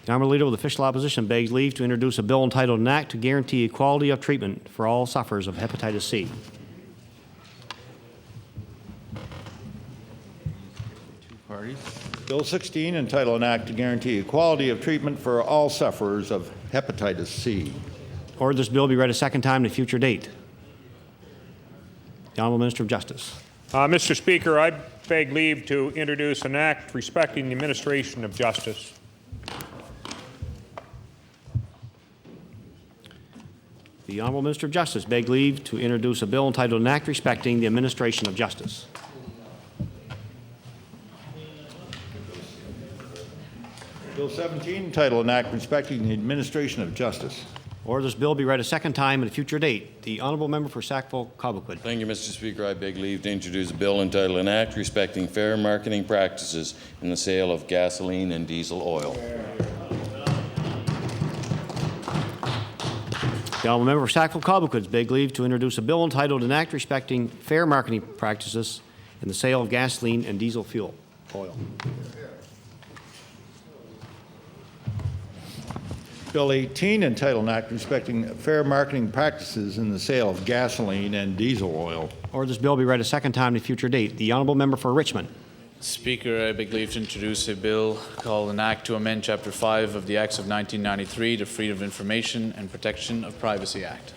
[SPEAKER 1] The Honourable Leader of the Official Opposition begs leave to introduce a bill entitled An Act to Guarantee Equality of Treatment for All Sufferers of Hepatitis C.
[SPEAKER 15] Bill 16, entitled An Act to Guarantee Equality of Treatment for All Sufferers of Hepatitis C.
[SPEAKER 1] Order this bill be read a second time at a future date. The Honourable Minister of Justice.
[SPEAKER 3] Mr. Speaker, I beg leave to introduce an act respecting the administration of justice.
[SPEAKER 1] The Honourable Minister of Justice begs leave to introduce a bill entitled An Act Respecting the Administration of Justice.
[SPEAKER 15] Bill 17, entitled An Act Respecting the Administration of Justice.
[SPEAKER 1] Order this bill be read a second time at a future date. The Honourable Member for Sackville-Cobequid.
[SPEAKER 16] Thank you, Mr. Speaker. I beg leave to introduce a bill entitled An Act Respecting Fair Marketing Practices in the Sale of Gasoline and Diesel Oil.
[SPEAKER 1] The Honourable Member for Sackville-Cobequid begs leave to introduce a bill entitled An Act Respecting Fair Marketing Practices in the Sale of Gasoline and Diesel Fuel Oil.
[SPEAKER 15] Bill 18, entitled An Act Respecting Fair Marketing Practices in the Sale of Gasoline and Diesel Oil.
[SPEAKER 1] Order this bill be read a second time at a future date. The Honourable Member for Richmond.
[SPEAKER 17] Speaker, I beg leave to introduce a bill called An Act to Amend Chapter 5 of the Acts of 1993, the Freedom of Information and Protection of Privacy Act.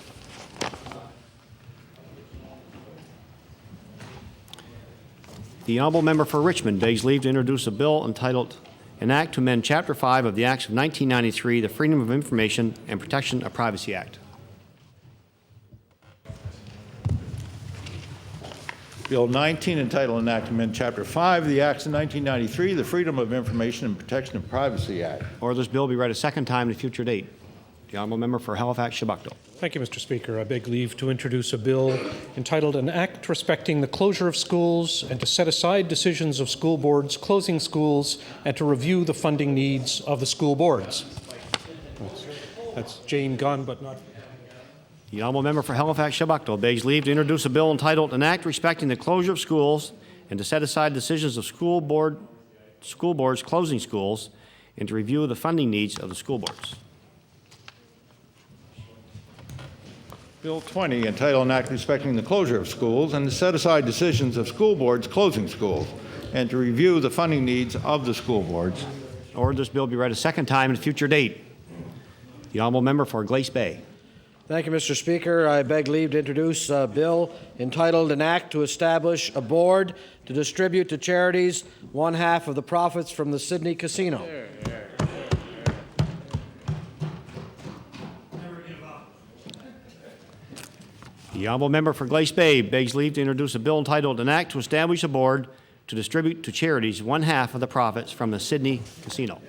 [SPEAKER 1] The Honourable Member for Richmond begs leave to introduce a bill entitled An Act to Amend Chapter 5 of the Acts of 1993, the Freedom of Information and Protection of Privacy Act.
[SPEAKER 15] Bill 19, entitled An Act to Amend Chapter 5 of the Acts of 1993, the Freedom of Information and Protection of Privacy Act.
[SPEAKER 1] Order this bill be read a second time at a future date. The Honourable Member for Halifax-Chebucto.
[SPEAKER 18] Thank you, Mr. Speaker. I beg leave to introduce a bill entitled An Act Respecting the Closure of Schools and to set aside decisions of school boards closing schools and to review the funding needs of the school boards. That's Jane Gunn, but not...
[SPEAKER 1] The Honourable Member for Halifax-Chebucto begs leave to introduce a bill entitled An Act Respecting the Closure of Schools and to set aside decisions of school boards closing schools and to review the funding needs of the school boards.
[SPEAKER 15] Bill 20, entitled An Act Respecting the Closure of Schools and to set aside decisions of school boards closing schools and to review the funding needs of the school boards.
[SPEAKER 1] Order this bill be read a second time at a future date. The Honourable Member for Glace Bay.
[SPEAKER 19] Thank you, Mr. Speaker. I beg leave to introduce a bill entitled An Act to Establish a Board to Distribute to Charities 1/2 of the profits from the Sydney Casino.
[SPEAKER 1] The Honourable Member for Glace Bay begs leave to introduce a bill entitled An Act to Establish a Board to Distribute to Charities 1/2 of the profits from the Sydney Casino.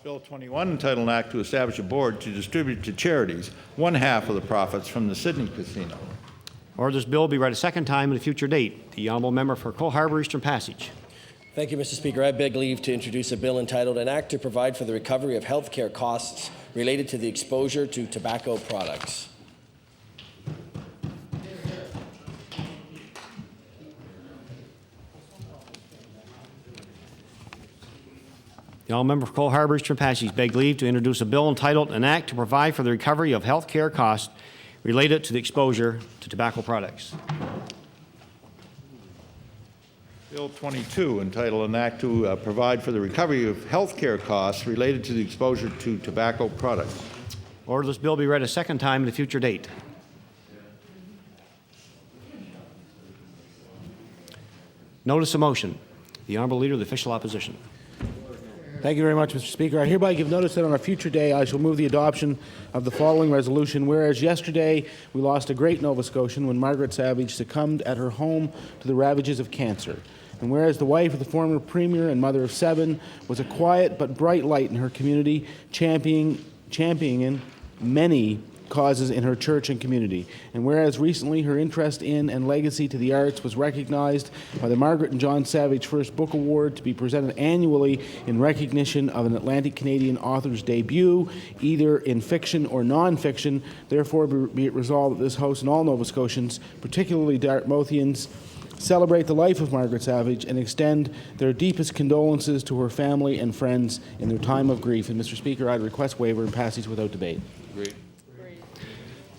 [SPEAKER 15] Bill 21, entitled An Act to Establish a Board to Distribute to Charities 1/2 of the profits from the Sydney Casino.
[SPEAKER 1] Order this bill be read a second time at a future date. The Honourable Member for Cole Harbour Eastern Passage.
[SPEAKER 20] Thank you, Mr. Speaker. I beg leave to introduce a bill entitled An Act to Provide for the Recovery of Health Care Costs Related to the Exposure to Tobacco Products.
[SPEAKER 1] The Honourable Member for Cole Harbour Eastern Passage begs leave to introduce a bill entitled An Act to Provide for the Recovery of Health Care Costs Related to the Exposure to Tobacco Products.
[SPEAKER 15] Bill 22, entitled An Act to Provide for the Recovery of Health Care Costs Related to the Exposure to Tobacco Products.
[SPEAKER 1] Order this bill be read a second time at a future date. Notice of motion. The Honourable Leader of the Official Opposition.
[SPEAKER 9] Thank you very much, Mr. Speaker. I hereby give notice that on a future day I shall move the adoption of the following resolution. Whereas yesterday we lost a great Nova Scotian when Margaret Savage succumbed at her home to the ravages of cancer. And whereas the wife of the former Premier and mother of 7 was a quiet but bright light in her community, championing many causes in her church and community. And whereas recently her interest in and legacy to the arts was recognized by the Margaret and John Savage First Book Award to be presented annually in recognition of an Atlantic Canadian author's debut, either in fiction or non-fiction, therefore be it resolved that this House and all Nova Scotians, particularly Dartmouthians, celebrate the life of Margaret Savage and extend their deepest condolences to her family and friends in their time of grief. And Mr. Speaker, I'd request waiver and passage without debate.
[SPEAKER 16] Agreed.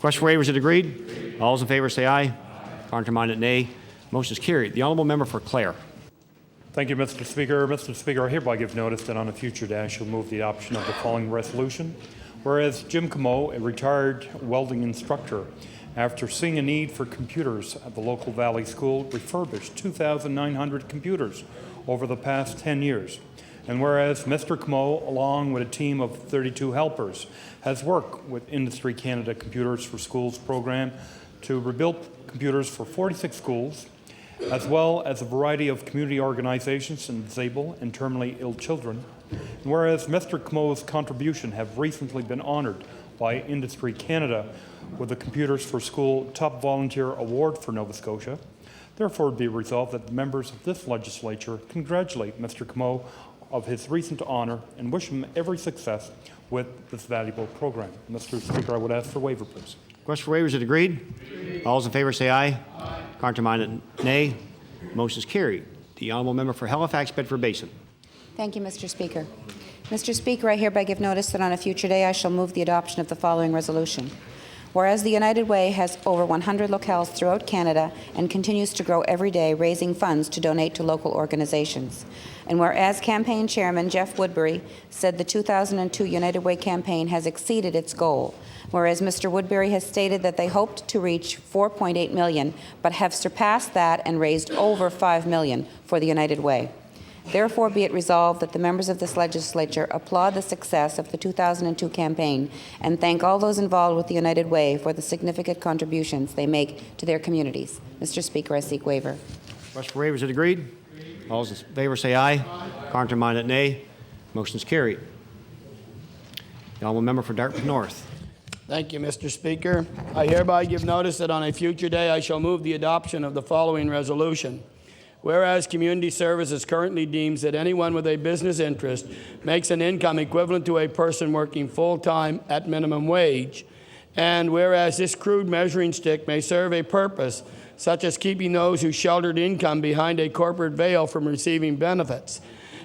[SPEAKER 1] Question for waivers is agreed. All those in favour say aye. Contrary-minded, nay. Motion is carried. The Honourable Member for Clare.
[SPEAKER 21] Thank you, Mr. Speaker. Mr. Speaker, I hereby give notice that on a future day I shall move the adoption of the following resolution. Whereas Jim Camo, a retired welding instructor, after seeing a need for computers at the local Valley School, refurbished 2,900 computers over the past 10 years. And whereas Mr. Comeau, along with a team of 32 helpers, has worked with Industry Canada Computers for Schools program to rebuild computers for 46 schools, as well as a variety of community organizations and disabled and terminally ill children. And whereas Mr. Comeau's contribution have recently been honored by Industry Canada with the Computers for School Top Volunteer Award for Nova Scotia, therefore be resolved that the members of this legislature congratulate Mr. Comeau of his recent honour and wish him every success with this valuable program. Mr. Speaker, I would ask for waiver, please.
[SPEAKER 1] Question for waiver, is it agreed? All those in favour say aye. Contrary-minded, nay. Motion is carried. The honourable member for Halifax, Bedford Basin.
[SPEAKER 5] Thank you, Mr. Speaker. Mr. Speaker, I hereby give notice that on a future day I shall move the adoption of the following resolution. Whereas the United Way has over 100 locales throughout Canada and continues to grow every day, raising funds to donate to local organizations. And whereas campaign chairman Jeff Woodbury said the 2002 United Way campaign has exceeded its goal, whereas Mr. Woodbury has stated that they hoped to reach $4.8 million, but have surpassed that and raised over $5 million for the United Way. Therefore, be it resolved that the members of this legislature applaud the success of the 2002 campaign and thank all those involved with the United Way for the significant contributions they make to their communities. Mr. Speaker, I seek waiver.
[SPEAKER 1] Question for waiver, is it agreed? All those in favour say aye. Contrary-minded, nay. Motion is carried. The honourable member for Dartmouth North.
[SPEAKER 14] Thank you, Mr. Speaker. I hereby give notice that on a future day I shall move the adoption of the following resolution. Whereas Community Services currently deems that anyone with a business interest makes an income equivalent to a person working full-time at minimum wage, and whereas this crude measuring stick may serve a purpose such as keeping those whose sheltered income behind a corporate veil from receiving benefits,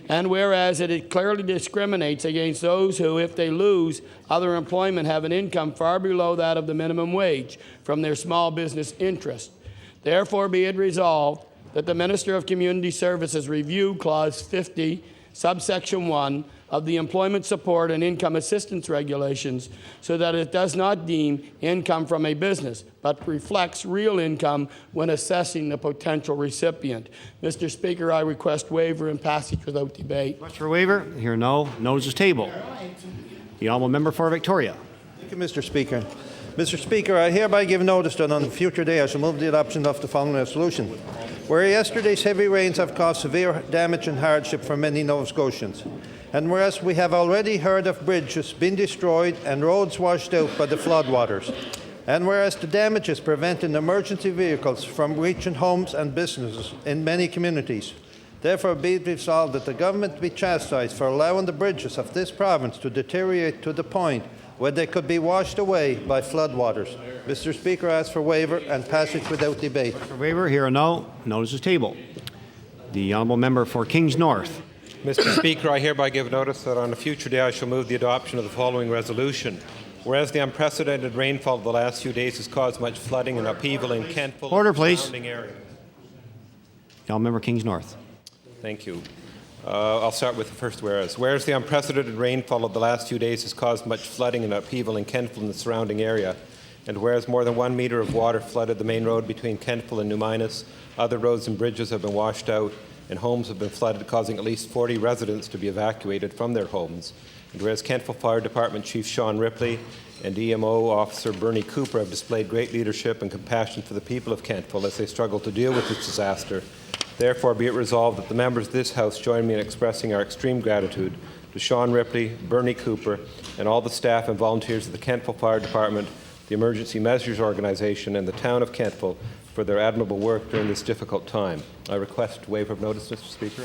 [SPEAKER 14] and whereas it clearly discriminates against those who, if they lose other employment, have an income far below that of the minimum wage from their small business interest. Therefore, be it resolved that the Minister of Community Services review Clause 50, subsection 1 of the Employment Support and Income Assistance Regulations so that it does not deem income from a business, but reflects real income when assessing the potential recipient. Mr. Speaker, I request waiver and passage without debate.
[SPEAKER 1] Question for waiver? Here no. Notice is tabled. The honourable member for Victoria.
[SPEAKER 6] Thank you, Mr. Speaker. Mr. Speaker, I hereby give notice that on a future day I shall move the adoption of the following resolution. Where yesterday's heavy rains have caused severe damage and hardship for many Nova Scotians, and whereas we have already heard of bridges being destroyed and roads washed out by the floodwaters, and whereas the damage is preventing emergency vehicles from reaching homes and businesses in many communities, therefore be it resolved that the government be chastised for allowing the bridges of this province to deteriorate to the point where they could be washed away by floodwaters. Mr. Speaker, I ask for waiver and passage without debate.
[SPEAKER 1] For waiver, here or no. Notice is tabled. The honourable member for Kings North.
[SPEAKER 22] Mr. Speaker, I hereby give notice that on a future day I shall move the adoption of the following resolution. Whereas the unprecedented rainfall of the last few days has caused much flooding and upheaval in Kentville
[SPEAKER 1] Order,
[SPEAKER 22] and the
[SPEAKER 1] please.
[SPEAKER 22] surrounding area.
[SPEAKER 1] The honourable member Kings North.
[SPEAKER 22] Thank you. I'll start with the first whereas. Whereas the unprecedented rainfall of the last few days has caused much flooding and upheaval in Kentville and the surrounding area, and whereas more than 1 metre of water flooded the main road between Kentville and New Minas, other roads and bridges have been washed out, and homes have been flooded, causing at least 40 residents to be evacuated from their homes. And whereas Kentville Fire Department Chief Sean Ripley and EMO Officer Bernie Cooper have displayed great leadership and compassion for the people of Kentville as they struggle to deal with this disaster, therefore be it resolved that the members of this House join me in expressing our extreme gratitude to Sean Ripley, Bernie Cooper, and all the staff and volunteers of the Kentville Fire Department, the Emergency Measures Organisation, and the town of Kentville for their admirable work during this difficult time. I request waiver of notice, Mr. Speaker.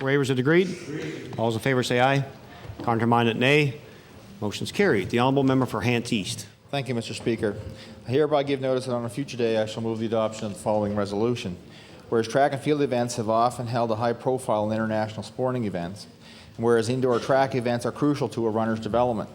[SPEAKER 1] Waivers are agreed. All those in favour say aye. Contrary-minded, nay. Motion is carried. The honourable member for Hants East.
[SPEAKER 23] Thank you, Mr. Speaker. I hereby give notice that on a future day I shall move the adoption of the following resolution. Whereas track and field events have often held a high profile in international sporting events, and whereas indoor track events are crucial to a runner's development,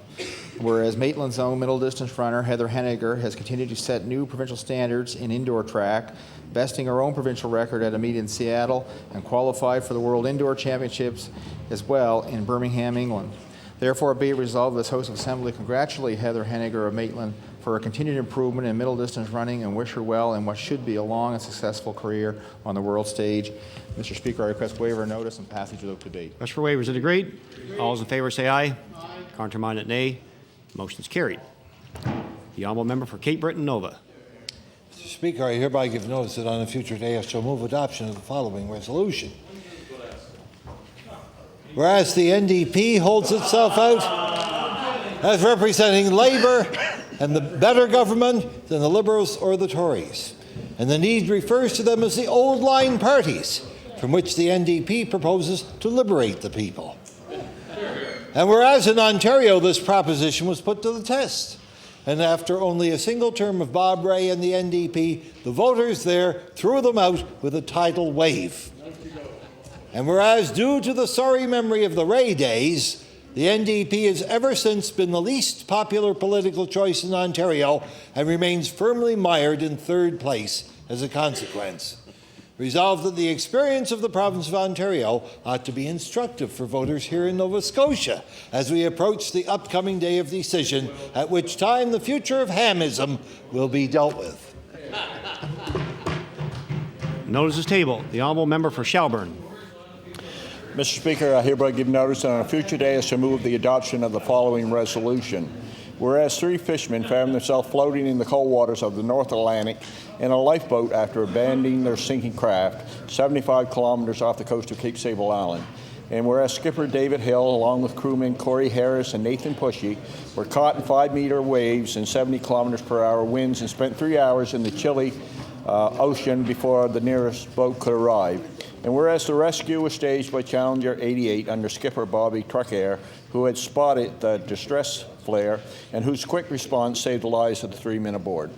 [SPEAKER 23] whereas Maitland's own middle distance runner Heather Henniger has continued to set new provincial standards in indoor track, besting her own provincial record at a meet in Seattle and qualified for the World Indoor Championships as well in Birmingham, England. Therefore, be it resolved this House of Assembly congratulate Heather Henniger of Maitland for her continued improvement in middle distance running and wish her well in what should be a long and successful career on the world stage. Mr. Speaker, I request waiver of notice and passage without debate.
[SPEAKER 1] Request for waivers are agreed. All those in favor say aye. Contrary-minded, nay. Motion is carried. The honourable member for Cape Breton Nova.
[SPEAKER 8] Mr. Speaker, I hereby give notice that on a future day I shall move adoption of the following resolution. Whereas the NDP holds itself out as representing Labour and the better government than the Liberals or the Tories, and the need refers to them as the old line parties from which the NDP proposes to liberate the people. And whereas in Ontario this proposition was put to the test, and after only a single term of Bob Rae and the NDP, the voters there threw them out with a tidal wave. And whereas due to the sorry memory of the Rae days, the NDP has ever since been the least popular political choice in Ontario and remains firmly mired in third place as a consequence. Resolved that the experience of the province of Ontario ought to be instructive for voters here in Nova Scotia as we approach the upcoming day of decision, at which time the future of hamism will be dealt with.
[SPEAKER 1] Notice is tabled. The honourable member for Shelburne.
[SPEAKER 10] Mr. Speaker, I hereby give notice that on a future day I shall move the adoption of the following resolution. Whereas 3 fishermen found themselves floating in the cold waters of the North Atlantic in a lifeboat after abandoning their sinking craft 75 kilometers off the coast of Cape Sable Island. And whereas Skipper David Hill, along with crewmen Corey Harris and Nathan Pushy, were caught in 5-meter waves and 70 kilometers per hour winds and spent 3 hours in the chilly ocean before the nearest boat could arrive. And whereas the rescue was staged by Challenger 88 under skipper Bobby Truckair, who had spotted the distress flare and whose quick response saved the lives of the 3 men aboard.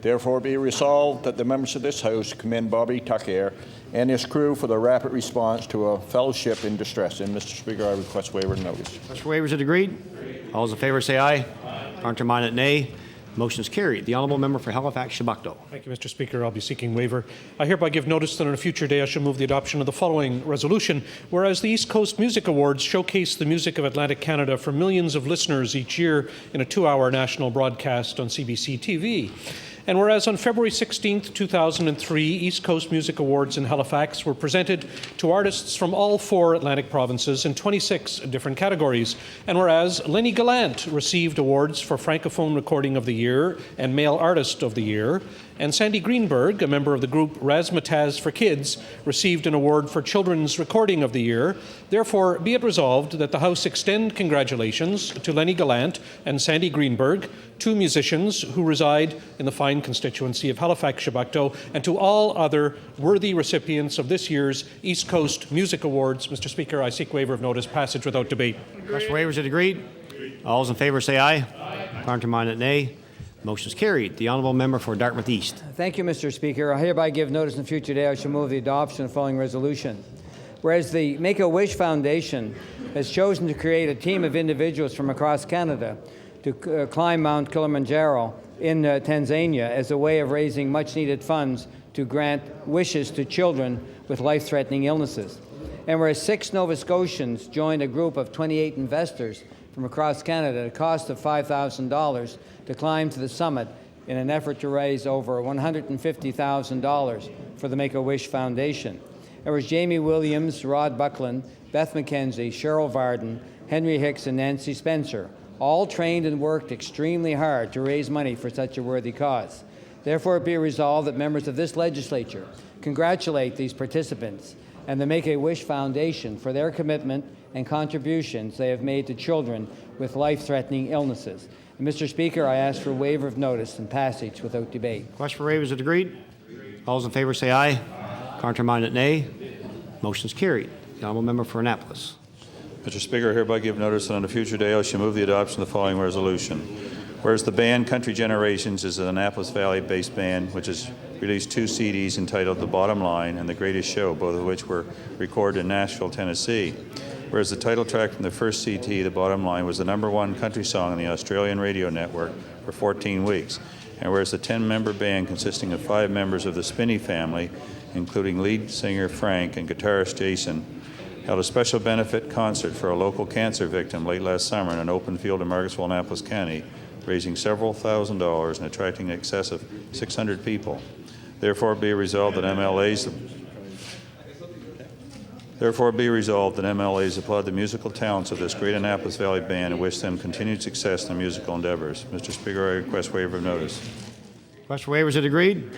[SPEAKER 10] Therefore be resolved that the members of this House commend Bobby Truckair and his crew for their rapid response to a fellow ship in distress. And Mr. Speaker, I request waiver of notice.
[SPEAKER 1] Request for waivers are agreed. All those in favor say aye. Contrary-minded, nay. Motion is carried. The honourable member for Halifax-Shabukto.
[SPEAKER 18] Thank you, Mr. Speaker. I'll be seeking waiver. I hereby give notice that on a future day I shall move the adoption of the following resolution. Whereas the East Coast Music Awards showcase the music of Atlantic Canada for millions of listeners each year in a 2-hour national broadcast on CBC TV. And whereas on February 16, 2003, East Coast Music Awards in Halifax were presented to artists from all 4 Atlantic provinces in 26 different categories. And whereas Lenny Gallant received awards for Francophone Recording of the Year and Male Artist of the Year, and Sandy Greenberg, a member of the group Razzmatazz for Kids, received an award for Children's Recording of the Year. Therefore, be it resolved that the House extend congratulations to Lenny Gallant and Sandy Greenberg, 2 musicians who reside in the fine constituency of Halifax-Shabukto, and to all other worthy recipients of this year's East Coast Music Awards. Mr. Speaker, I seek waiver of notice, passage without debate.
[SPEAKER 1] Request for waivers are agreed. All those in favor say aye. Contrary-minded, nay. Motion is carried. The honourable member for Dartmouth East.
[SPEAKER 11] Thank you, Mr. Speaker. I hereby give notice in the future day I shall move the adoption of the following resolution. Whereas the Make-A-Wish Foundation has chosen to create a team of individuals from across Canada to climb Mount Kilimanjaro in Tanzania as a way of raising much-needed funds to grant wishes to children with life-threatening illnesses. And whereas 6 Nova Scotians joined a group of 28 investors from across Canada at a cost of $5,000 to climb to the summit in an effort to raise over $150,000 for the Make-A-Wish Foundation. There was Jamie Williams, Rod Buckland, Beth McKenzie, Cheryl Varden, Henry Hicks, and Nancy Spencer, all trained and worked extremely hard to raise money for such a worthy cause. Therefore, it be resolved that members of this legislature congratulate these participants and the Make-A-Wish Foundation for their commitment and contributions they have made to children with life-threatening illnesses. And Mr. Speaker, I ask for waiver of notice and passage without debate.
[SPEAKER 1] Request for waivers are agreed. All those in favor say aye. Contrary-minded, nay. Motion is carried. The honourable member for Annapolis.
[SPEAKER 24] Mr. Speaker, I hereby give notice that on a future day I shall move the adoption of the following resolution. Whereas the band Country Generations is an Annapolis Valley-based band which has released 2 CDs entitled The Bottom Line and The Greatest Show, both of which were recorded in Nashville, Tennessee. Whereas the title track from the first CD, The Bottom Line, was the #1 country song on the Australian radio network for 14 weeks. And whereas the 10-member band consisting of 5 members of the Spinney family, including lead singer Frank and guitarist Jason, held a special benefit concert for a local cancer victim late last summer in an open field in Margarettsville, Annapolis County, raising several $1,000s and attracting in excess of 600 people. Therefore be resolved that MLAs applaud the musical talents of this great Annapolis Valley Band and wish them continued success in their musical endeavors. Mr. Speaker, I request waiver of notice.
[SPEAKER 1] Request for waivers is agreed.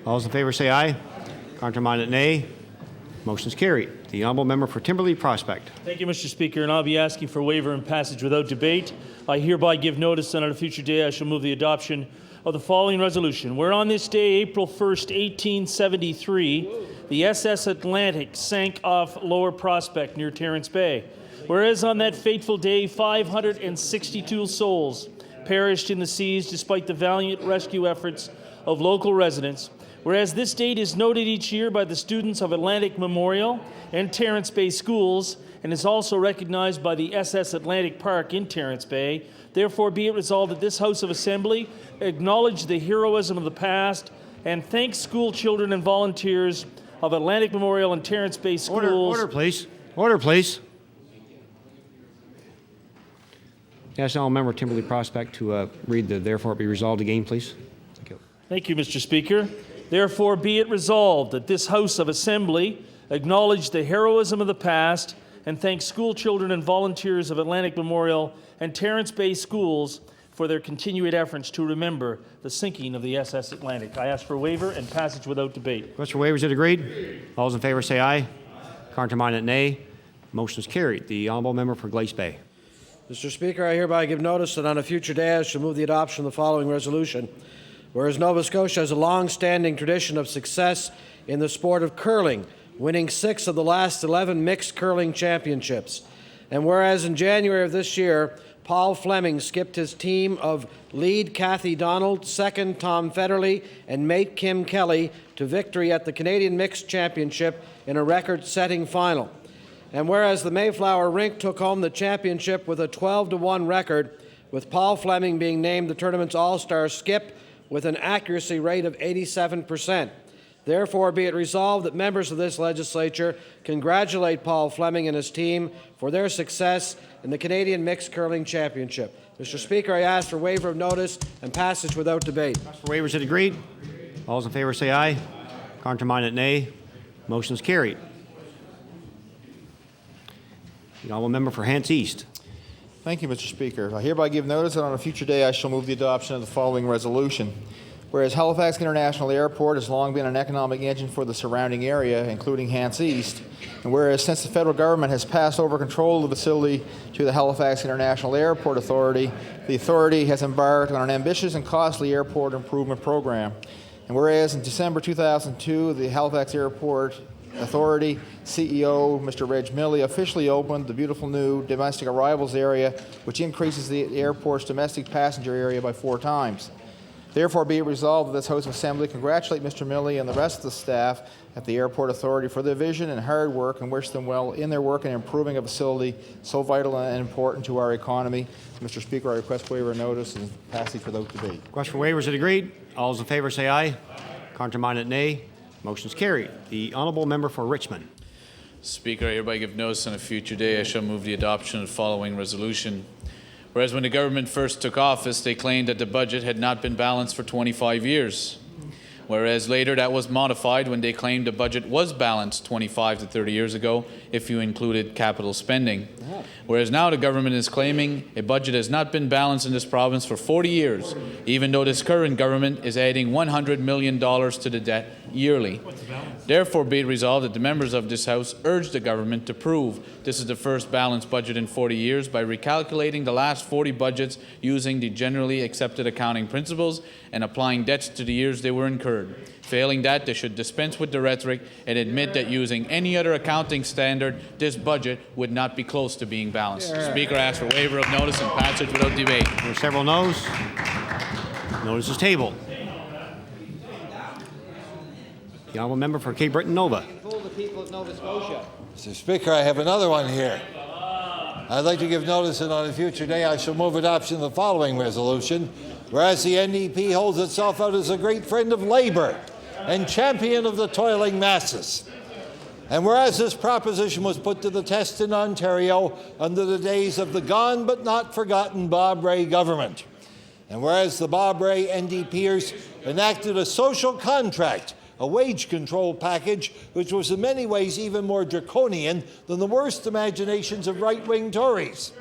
[SPEAKER 1] All those in favor say aye. Contrary-minded, nay. Motion is carried. The honourable member for Timberlea Prospect.
[SPEAKER 2] Thank you, Mr. Speaker, and I'll be asking for waiver and passage without debate. I hereby give notice that on a future day I shall move the adoption of the following resolution. Where on this day, April 1st, 1873, the SS Atlantic sank off Lower Prospect near Terrence Bay. Whereas on that fateful day, 562 souls perished in the seas despite the valiant rescue efforts of local residents. Whereas this date is noted each year by the students of Atlantic Memorial and Terrence Bay schools and is also recognized by the SS Atlantic Park in Terrence Bay, therefore be it resolved that this House of Assembly acknowledge the heroism of the past and thank school children and volunteers of Atlantic Memorial and Terrence Bay schools.
[SPEAKER 1] Order, please. Order, please. Yes, I'll member Timberlea Prospect to read the therefore be resolved again, please. Thank you.
[SPEAKER 2] Thank you, Mr. Speaker. Therefore be it resolved that this House of Assembly acknowledge the heroism of the past and thank school children and volunteers of Atlantic Memorial and Terrence Bay schools for their continued efforts to remember the sinking of the SS Atlantic. I ask for waiver and passage without debate.
[SPEAKER 1] Request for waivers is agreed. All those in favor say aye. Contrary-minded, nay. Motion is carried. The honourable member for Glace Bay.
[SPEAKER 19] Mr. Speaker, I hereby give notice that on a future day I shall move the adoption of the following resolution. Whereas Nova Scotia has a long-standing tradition of success in the sport of curling, winning 6 of the last 11 mixed curling championships. And whereas in January of this year, Paul Fleming skipped his team of lead Kathy Donald, second Tom Federley, and mate Kim Kelly to victory at the Canadian Mixed Championship in a record-setting final. And whereas the Mayflower Rink took home the championship with a 12-1 record, with Paul Fleming being named the tournament's all-star skip with an accuracy rate of 87%. Therefore, be it resolved that members of this legislature congratulate Paul Fleming and his team for their success in the Canadian Mixed Curling Championship. Mr. Speaker, I ask for waiver of notice and passage without debate.
[SPEAKER 1] For waivers is agreed. All those in favor say aye. Contrary-minded, nay. Motion is carried. The honourable member for Hants East.
[SPEAKER 23] Thank you, Mr. Speaker. I hereby give notice that on a future day I shall move the adoption of the following resolution. Whereas Halifax International Airport has long been an economic engine for the surrounding area, including Hants East, and whereas since the federal government has passed over control of the facility to the Halifax International Airport Authority, the authority has embarked on an ambitious and costly airport improvement program. And whereas in December 2002, the Halifax Airport Authority CEO, Mr. Reg Milley, officially opened the beautiful new domestic arrivals area, which increases the airport's domestic passenger area by 4 times. Therefore, be it resolved that this House of Assembly congratulate Mr. Milley and the rest of the staff at the Airport Authority for their vision and hard work and wish them well in their work in improving a facility so vital and important to our economy. Mr. Speaker, I request waiver of notice and passage without debate.
[SPEAKER 1] Request for waivers is agreed. All those in favor say aye. Contrary-minded, nay. Motion is carried. The honourable member for Richmond.
[SPEAKER 17] Speaker, I hereby give notice on a future day I shall move the adoption of the following resolution. Whereas when the government first took office, they claimed that the budget had not been balanced for 25 years. Whereas later that was modified when they claimed the budget was balanced 25 to 30 years ago if you included capital spending. Whereas now the government is claiming a budget has not been balanced in this province for 40 years, even though this current government is adding $100 million to the debt yearly. Therefore, be it resolved that the members of this House urge the government to prove this is the first balanced budget in 40 years by recalculating the last 40 budgets using the generally accepted accounting principles and applying debts to the years they were incurred. Failing that, they should dispense with the rhetoric and admit that using any other accounting standard, this budget would not be close to being balanced. Speaker, I ask for waiver of notice and passage without debate.
[SPEAKER 1] There are several noes. Notice is tabled. The honourable member for Cape Breton Nova.
[SPEAKER 8] The people of Nova Scotia. Mr. Speaker, I have another one here. I'd like to give notice that on a future day I shall move adoption of the following resolution. Whereas the NDP holds itself out as a great friend of Labour and champion of the toiling masses. And whereas this proposition was put to the test in Ontario under the days of the gone but not forgotten Bob Rae government. And whereas the Bob Rae NDPers enacted a social contract, a wage control package, which was in many ways even more draconian than the worst imaginations of right-wing Tories.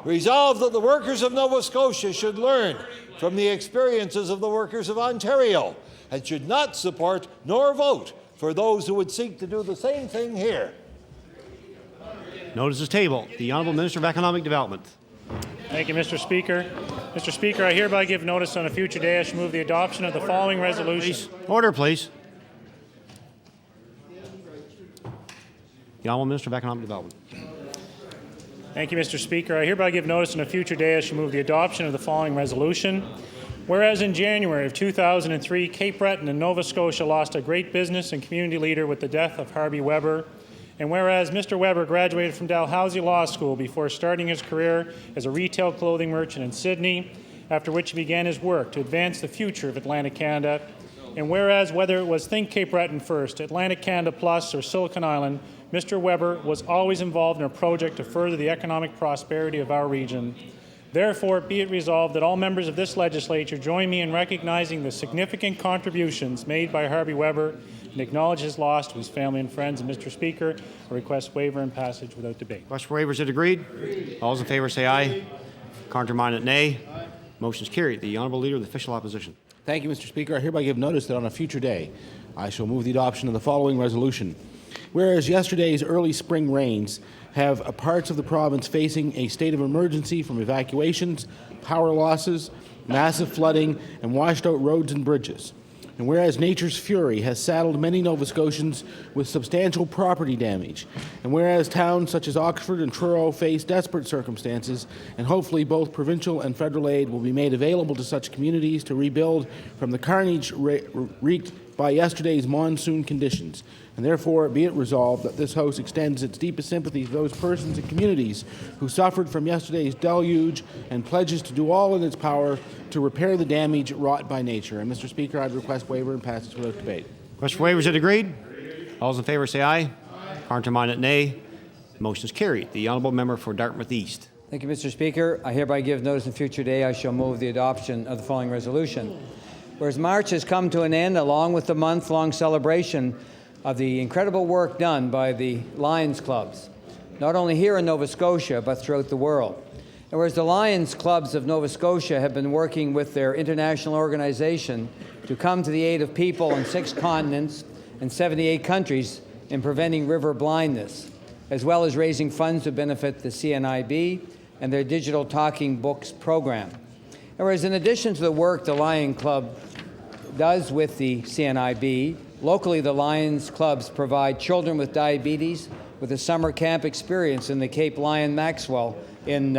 [SPEAKER 8] Resolved that the workers of Nova Scotia should learn from the experiences of the workers of Ontario and should not support nor vote for those who would seek to do the same thing here.
[SPEAKER 1] Notice is tabled. The Honourable Minister of Economic Development.
[SPEAKER 4] Thank you, Mr. Speaker. Mr. Speaker, I hereby give notice on a future day I shall move the adoption of the following resolution.
[SPEAKER 1] Please. Order, please. The Honourable Minister of Economic Development.
[SPEAKER 4] Thank you, Mr. Speaker. I hereby give notice on a future day I shall move the adoption of the following resolution. Whereas in January of 2003, Cape Breton and Nova Scotia lost a great business and community leader with the death of Harvey Weber. And whereas Mr. Weber graduated from Dalhousie Law School before starting his career as a retail clothing merchant in Sydney, after which he began his work to advance the future of Atlantic Canada. And whereas whether it was Think Cape Breton First, Atlantic Canada Plus, or Silicon Island, Mr. Weber was always involved in a project to further the economic prosperity of our region. Therefore, be it resolved that all members of this legislature join me in recognizing the significant contributions made by Harvey Weber and acknowledge his loss to his family and friends. And Mr. Speaker, I request waiver and passage without debate.
[SPEAKER 1] Request for waivers is agreed. All those in favour say aye. Counter-minded nay. Motion is carried. The Honourable Leader of the Official Opposition.
[SPEAKER 9] Thank you, Mr. Speaker. I hereby give notice that on a future day I shall move the adoption of the following resolution. Whereas yesterday's early spring rains have parts of the province facing a state of emergency from evacuations, power losses, massive flooding, and washed out roads and bridges. And whereas nature's fury has saddled many Nova Scotians with substantial property damage, and whereas towns such as Oxford and Truro face desperate circumstances, and hopefully both provincial and federal aid will be made available to such communities to rebuild from the carnage wreaked by yesterday's monsoon conditions. And therefore, be it resolved that this House extends its deepest sympathy to those persons and communities who suffered from yesterday's deluge and pledges to do all in its power to repair the damage wrought by nature. And Mr. Speaker, I'd request waiver and passage without debate.
[SPEAKER 1] Request for waivers is agreed. All those in favour say aye. Counter-minded nay. Motion is carried. The Honourable Member for Dartmouth East.
[SPEAKER 11] Thank you, Mr. Speaker. I hereby give notice in future day I shall move the adoption of the following resolution. Whereas March has come to an end, along with the month-long celebration of the incredible work done by the Lions Clubs, not only here in Nova Scotia, but throughout the world. And whereas the Lions Clubs of Nova Scotia have been working with their international organization to come to the aid of people on 6 continents and 78 countries in preventing river blindness, as well as raising funds to benefit the CNIB and their digital talking books program. And whereas in addition to the work the Lion Club does with the CNIB, locally the Lions Clubs provide children with diabetes with a summer camp experience in the Cape Lion Maxwell in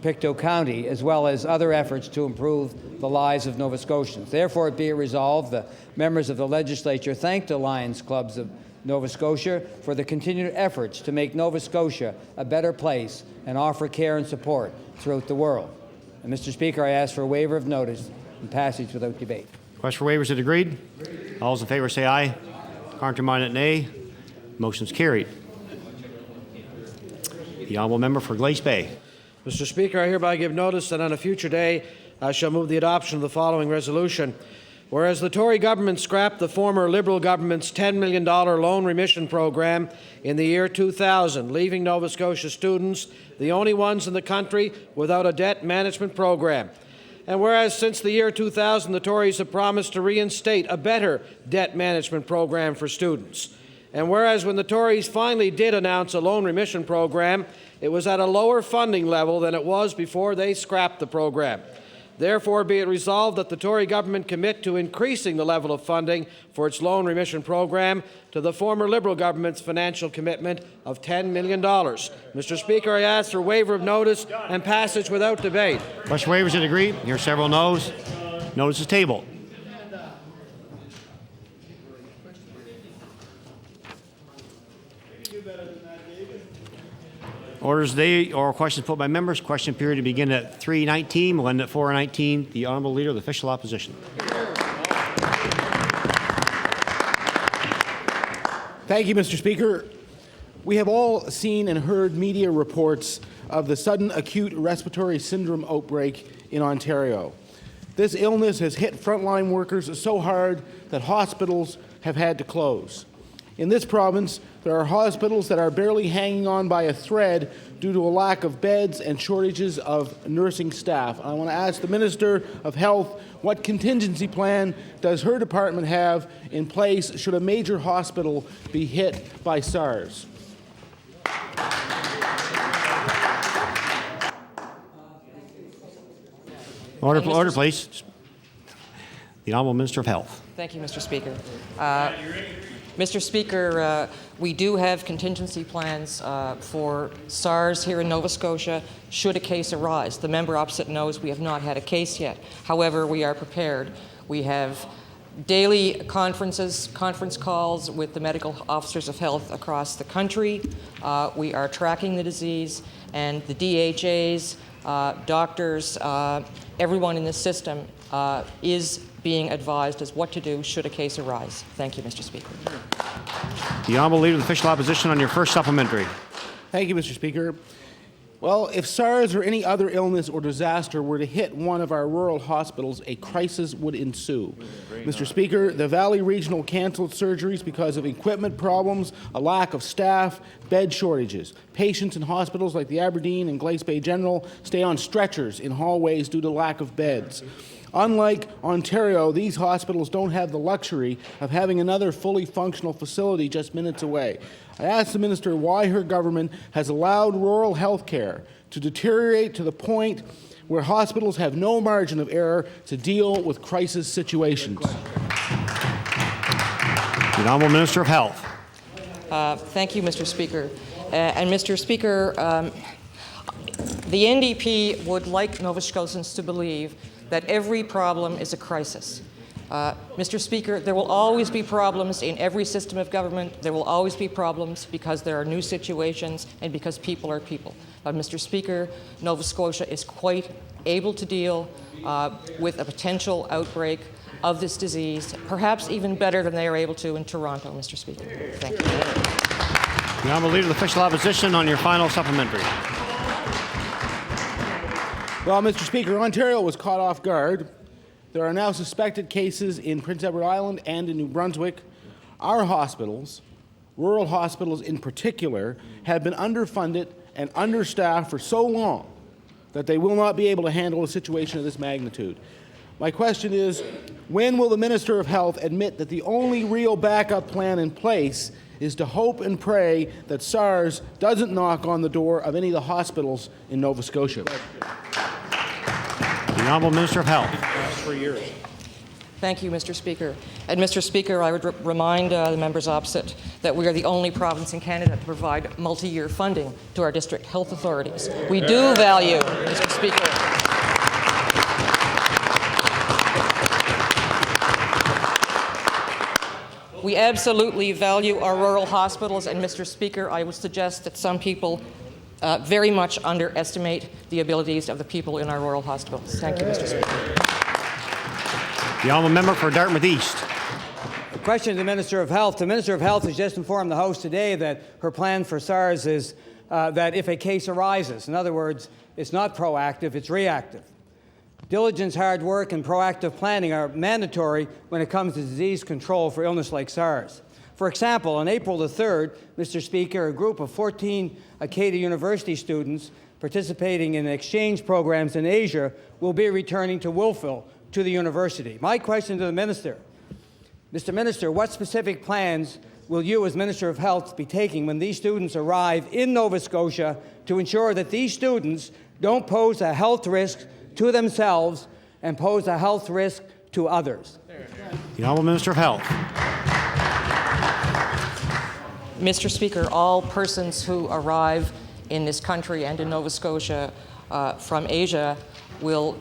[SPEAKER 11] Pictou County, as well as other efforts to improve the lives of Nova Scotians. Therefore, be it resolved, the members of the legislature thank the Lions Clubs of Nova Scotia for the continued efforts to make Nova Scotia a better place and offer care and support throughout the world. And Mr. Speaker, I ask for a waiver of notice and passage without debate.
[SPEAKER 1] Request for waivers is agreed. All those in favour say aye. Counter-minded nay. Motion is carried. The Honourable Member for Glace Bay.
[SPEAKER 19] Mr. Speaker, I hereby give notice that on a future day I shall move the adoption of the following resolution. Whereas the Tory government scrapped the former Liberal government's $10 million loan remission program in the year 2000, leaving Nova Scotia students the only ones in the country without a debt management program. And whereas since the year 2000, the Tories have promised to reinstate a better debt management program for students. And whereas when the Tories finally did announce a loan remission program, it was at a lower funding level than it was before they scrapped the program. Therefore, be it resolved that the Tory government commit to increasing the level of funding for its loan remission program to the former Liberal government's financial commitment of $10 million. Mr. Speaker, I ask for waiver of notice and passage without debate.
[SPEAKER 1] Question waivers is agreed. Here are several noes. Notice is tabled. Orders today or questions put by members. Question period to begin at 3:19. We'll end at 4:19. The Honourable Leader of the Official Opposition.
[SPEAKER 9] Thank you, Mr. Speaker. We have all seen and heard media reports of the sudden acute respiratory syndrome outbreak in Ontario. This illness has hit frontline workers so hard that hospitals have had to close. In this province, there are hospitals that are barely hanging on by a thread due to a lack of beds and shortages of nursing staff. I want to ask the Minister of Health, what contingency plan does her department have in place should a major hospital be hit by SARS?
[SPEAKER 1] Order, please. The Honourable Minister of Health.
[SPEAKER 3] Thank you, Mr. Speaker. Mr. Speaker, we do have contingency plans for SARS here in Nova Scotia should a case arise. The member opposite knows we have not had a case yet. However, we are prepared. We have daily conference calls with the medical officers of health across the country. We are tracking the disease, and the DHAs, doctors, everyone in the system is being advised as what to do should a case arise. Thank you, Mr. Speaker.
[SPEAKER 1] The Honourable Leader of the Official Opposition on your first supplementary.
[SPEAKER 9] Thank you, Mr. Speaker. Well, if SARS or any other illness or disaster were to hit one of our rural hospitals, a crisis would ensue. Mr. Speaker, the Valley Regional canceled surgeries because of equipment problems, a lack of staff, bed shortages. Patients in hospitals like the Aberdeen and Glace Bay General stay on stretchers in hallways due to lack of beds. Unlike Ontario, these hospitals don't have the luxury of having another fully functional facility just minutes away. I asked the Minister why her government has allowed rural health care to deteriorate to the point where hospitals have no margin of error to deal with crisis situations.
[SPEAKER 1] The Honourable Minister of Health.
[SPEAKER 3] Thank you, Mr. Speaker. And Mr. Speaker, the NDP would like Nova Scotians to believe that every problem is a crisis. Mr. Speaker, there will always be problems in every system of government. There will always be problems because there are new situations and because people are people. But Mr. Speaker, Nova Scotia is quite able to deal with a potential outbreak of this disease, perhaps even better than they are able to in Toronto, Mr. Speaker. Thank you.
[SPEAKER 1] The Honourable Leader of the Official Opposition on your final supplementary.
[SPEAKER 9] Well, Mr. Speaker, Ontario was caught off guard. There are now suspected cases in Prince Edward Island and in New Brunswick. Our hospitals, rural hospitals in particular, have been underfunded and understaffed for so long that they will not be able to handle a situation of this magnitude. My question is, when will the Minister of Health admit that the only real backup plan in place is to hope and pray that SARS doesn't knock on the door of any of the hospitals in Nova Scotia?
[SPEAKER 1] The Honourable Minister of Health.
[SPEAKER 9] 3 years.
[SPEAKER 3] Thank you, Mr. Speaker. And Mr. Speaker, I would remind the members opposite that we are the only province in Canada to provide multi-year funding to our district health authorities. We do value, Mr. Speaker, we absolutely value our rural hospitals, and Mr. Speaker, I would suggest that some people very much underestimate the abilities of the people in our rural hospitals. Thank you, Mr. Speaker.
[SPEAKER 1] The Honourable Member for Dartmouth East.
[SPEAKER 11] A question to the Minister of Health. The Minister of Health has just informed the House today that her plan for SARS is that if a case arises, in other words, it's not proactive, it's reactive. Diligence, hard work, and proactive planning are mandatory when it comes to disease control for illness like SARS. For example, on April the 3rd, Mr. Speaker, a group of 14 Acadia University students participating in exchange programs in Asia will be returning to Wolfville to the university. My question to the Minister, Mr. Minister, what specific plans will you as Minister of Health be taking when these students arrive in Nova Scotia to ensure that these students don't pose a health risk to themselves and pose a health risk to others?
[SPEAKER 1] The Honourable Minister of Health.
[SPEAKER 3] Mr. Speaker, all persons who arrive in this country and in Nova Scotia from Asia will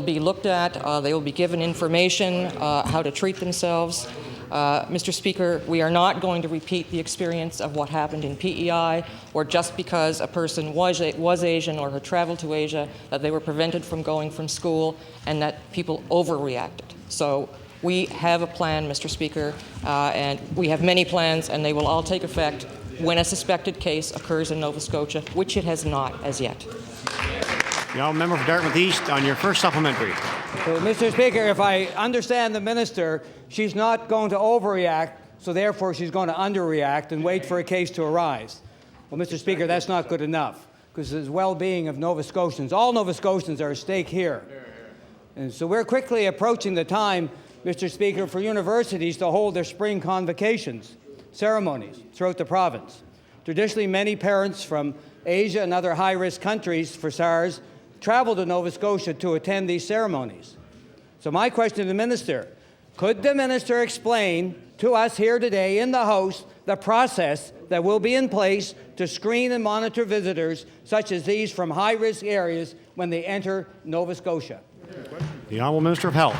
[SPEAKER 3] be looked at. They will be given information how to treat themselves. Mr. Speaker, we are not going to repeat the experience of what happened in PEI, or just because a person was Asian or had traveled to Asia, that they were prevented from going from school and that people overreacted. So we have a plan, Mr. Speaker, and we have many plans, and they will all take effect when a suspected case occurs in Nova Scotia, which it has not as yet.
[SPEAKER 1] The honourable member for Dartmouth East on your first supplementary.
[SPEAKER 11] So, Mr. Speaker, if I understand the minister, she's not going to overreact, so therefore she's going to underreact and wait for a case to arise. Well, Mr. Speaker, that's not good enough, because the well-being of Nova Scotians, all Nova Scotians are at stake here. And so we're quickly approaching the time, Mr. Speaker, for universities to hold their spring convocations ceremonies throughout the province. Traditionally, many parents from Asia and other high-risk countries for SARS travel to Nova Scotia to attend these ceremonies. So my question to the minister, could the minister explain to us here today in the House the process that will be in place to screen and monitor visitors such as these from high-risk areas when they enter Nova Scotia?
[SPEAKER 1] The Honourable Minister of Health.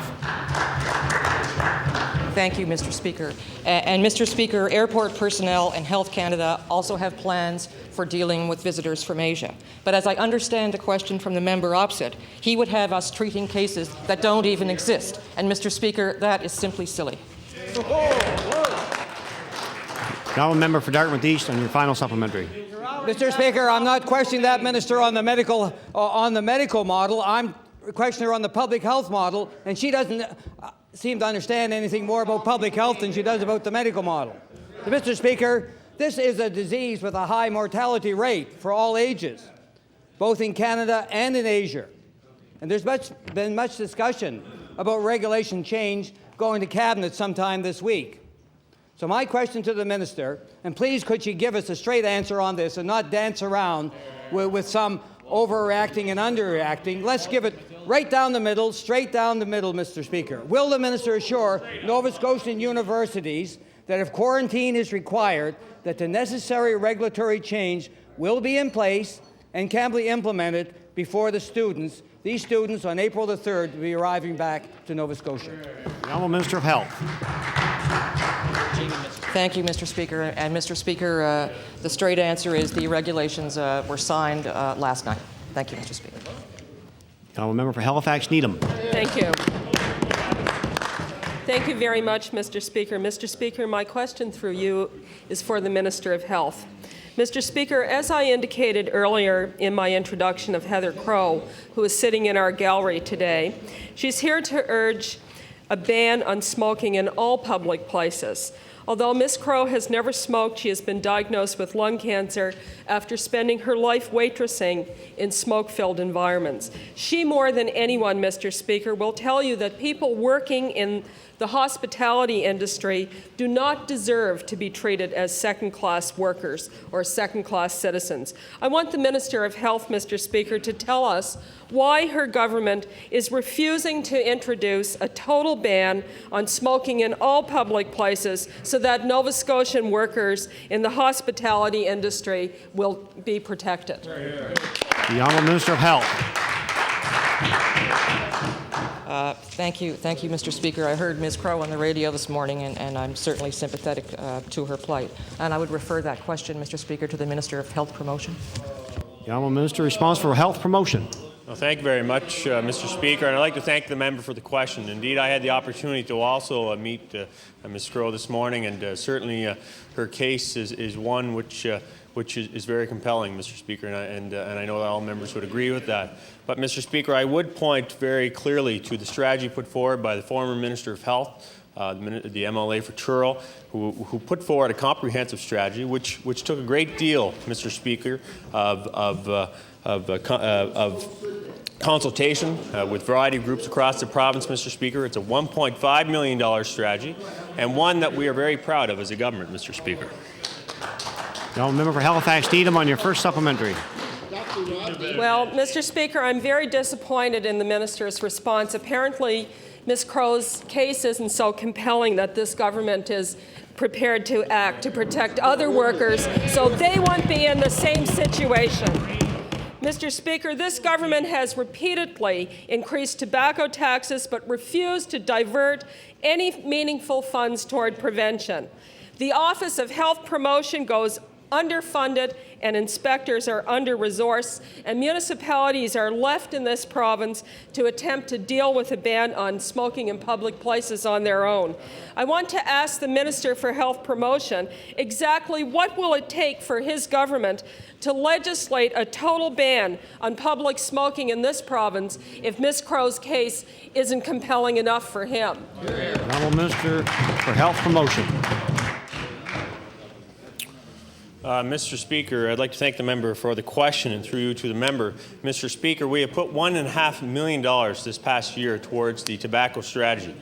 [SPEAKER 3] Thank you, Mr. Speaker. And Mr. Speaker, airport personnel and Health Canada also have plans for dealing with visitors from Asia. But as I understand the question from the member opposite, he would have us treating cases that don't even exist. And Mr. Speaker, that is simply silly.
[SPEAKER 1] The honourable member for Dartmouth East on your final supplementary.
[SPEAKER 11] Mr. Speaker, I'm not questioning that minister on the medical model. I'm questioning her on the public health model, and she doesn't seem to understand anything more about public health than she does about the medical model. So, Mr. Speaker, this is a disease with a high mortality rate for all ages, both in Canada and in Asia. And there's been much discussion about regulation change going to Cabinet sometime this week. So my question to the minister, and please could she give us a straight answer on this and not dance around with some overreacting and underreacting. Let's give it right down the middle, straight down the middle, Mr. Speaker. Will the minister assure Nova Scotian universities that if quarantine is required, that the necessary regulatory change will be in place and can be implemented before these students on April the 3rd will be arriving back to Nova Scotia?
[SPEAKER 1] The Honourable Minister of Health.
[SPEAKER 3] Thank you, Mr. Speaker. And Mr. Speaker, the straight answer is the regulations were signed last night. Thank you, Mr. Speaker.
[SPEAKER 1] The honourable member for Halifax Needham.
[SPEAKER 7] Thank you. Thank you very much, Mr. Speaker. Mr. Speaker, my question through you is for the Minister of Health. Mr. Speaker, as I indicated earlier in my introduction of Heather Crow, who is sitting in our gallery today, she's here to urge a ban on smoking in all public places. Although Ms. Crow has never smoked, she has been diagnosed with lung cancer after spending her life waitressing in smoke-filled environments. She, more than anyone, Mr. Speaker, will tell you that people working in the hospitality industry do not deserve to be treated as second-class workers or second-class citizens. I want the Minister of Health, Mr. Speaker, to tell us why her government is refusing to introduce a total ban on smoking in all public places so that Nova Scotian workers in the hospitality industry will be protected.
[SPEAKER 1] The Honourable Minister of Health.
[SPEAKER 3] Thank you, Mr. Speaker. I heard Ms. Crow on the radio this morning, and I'm certainly sympathetic to her plight. And I would refer that question, Mr. Speaker, to the Minister of Health Promotion.
[SPEAKER 1] The Honourable Minister responsible for Health Promotion.
[SPEAKER 12] Well, thank you very much, Mr. Speaker, and I'd like to thank the member for the question. Indeed, I had the opportunity to also meet Ms. Crow this morning, and certainly her case is one which is very compelling, Mr. Speaker, and I know that all members would agree with that. But, Mr. Speaker, I would point very clearly to the strategy put forward by the former Minister of Health, the MLA for Truro, who put forward a comprehensive strategy, which took a great deal, Mr. Speaker, of consultation with a variety of groups across the province, Mr. Speaker. It's a $1.5 million strategy, and one that we are very proud of as a government, Mr. Speaker.
[SPEAKER 1] The honourable member for Halifax Needham on your first supplementary.
[SPEAKER 7] Well, Mr. Speaker, I'm very disappointed in the minister's response. Apparently, Ms. Crow's case isn't so compelling that this government is prepared to act to protect other workers so they won't be in the same situation. Mr. Speaker, this government has repeatedly increased tobacco taxes but refused to divert any meaningful funds toward prevention. The Office of Health Promotion goes underfunded, and inspectors are under-resourced, and municipalities are left in this province to attempt to deal with a ban on smoking in public places on their own. I want to ask the Minister for Health Promotion exactly what will it take for his government to legislate a total ban on public smoking in this province if Ms. Crow's case isn't compelling enough for him.
[SPEAKER 1] The Honourable Minister for Health Promotion.
[SPEAKER 12] Mr. Speaker, I'd like to thank the member for the question, and through you to the member. Mr. Speaker, we have put $1.5 million this past year towards the tobacco strategy.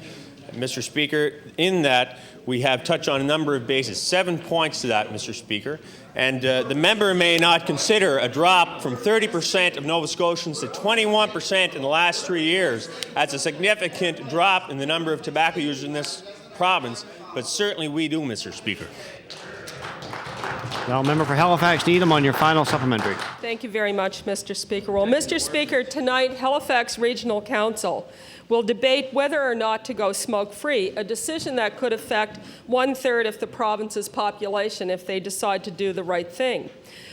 [SPEAKER 12] Mr. Speaker, in that, we have touched on a number of bases, 7 points to that, Mr. Speaker. And the member may not consider a drop from 30% of Nova Scotians to 21% in the last 3 years as a significant drop in the number of tobacco users in this province, but certainly we do, Mr. Speaker.
[SPEAKER 1] Now, member for Halifax Needham on your final supplementary.
[SPEAKER 7] Thank you very much, Mr. Speaker. Well, Mr. Speaker, tonight Halifax Regional Council will debate whether or not to go smoke-free, a decision that could affect 1/3 of the province's population if they decide to do the right thing.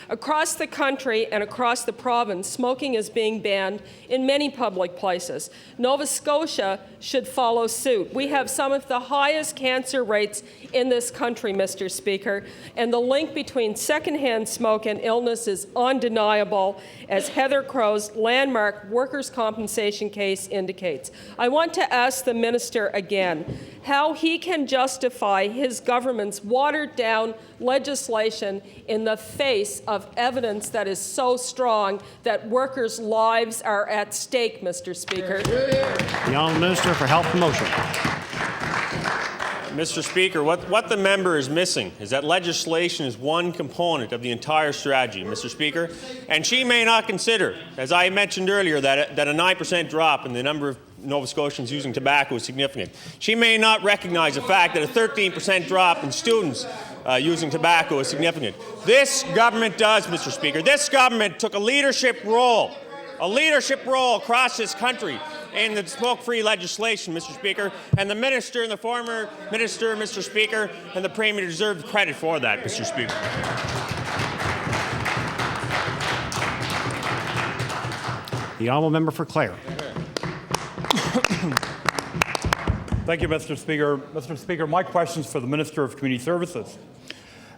[SPEAKER 7] Across the country and across the province, smoking is being banned in many public places. Nova Scotia should follow suit. We have some of the highest cancer rates in this country, Mr. Speaker, and the link between secondhand smoke and illness is undeniable, as Heather Crow's landmark workers' compensation case indicates. I want to ask the minister again how he can justify his government's watered-down legislation in the face of evidence that is so strong that workers' lives are at stake, Mr. Speaker.
[SPEAKER 1] The Honourable Minister for Health Promotion.
[SPEAKER 12] Mr. Speaker, what the member is missing is that legislation is one component of the entire strategy, Mr. Speaker, and she may not consider, as I mentioned earlier, that a 9% drop in the number of Nova Scotians using tobacco is significant. She may not recognize the fact that a 13% drop in students using tobacco is significant. This government does, Mr. Speaker. This government took a leadership role across this country in the smoke-free legislation, Mr. Speaker, and the minister and the former minister, Mr. Speaker, and the Premier deserve credit for that, Mr. Speaker.
[SPEAKER 1] The Honourable Member for Clare.
[SPEAKER 21] Thank you, Mr. Speaker. Mr. Speaker, my question is for the Minister of Community Services.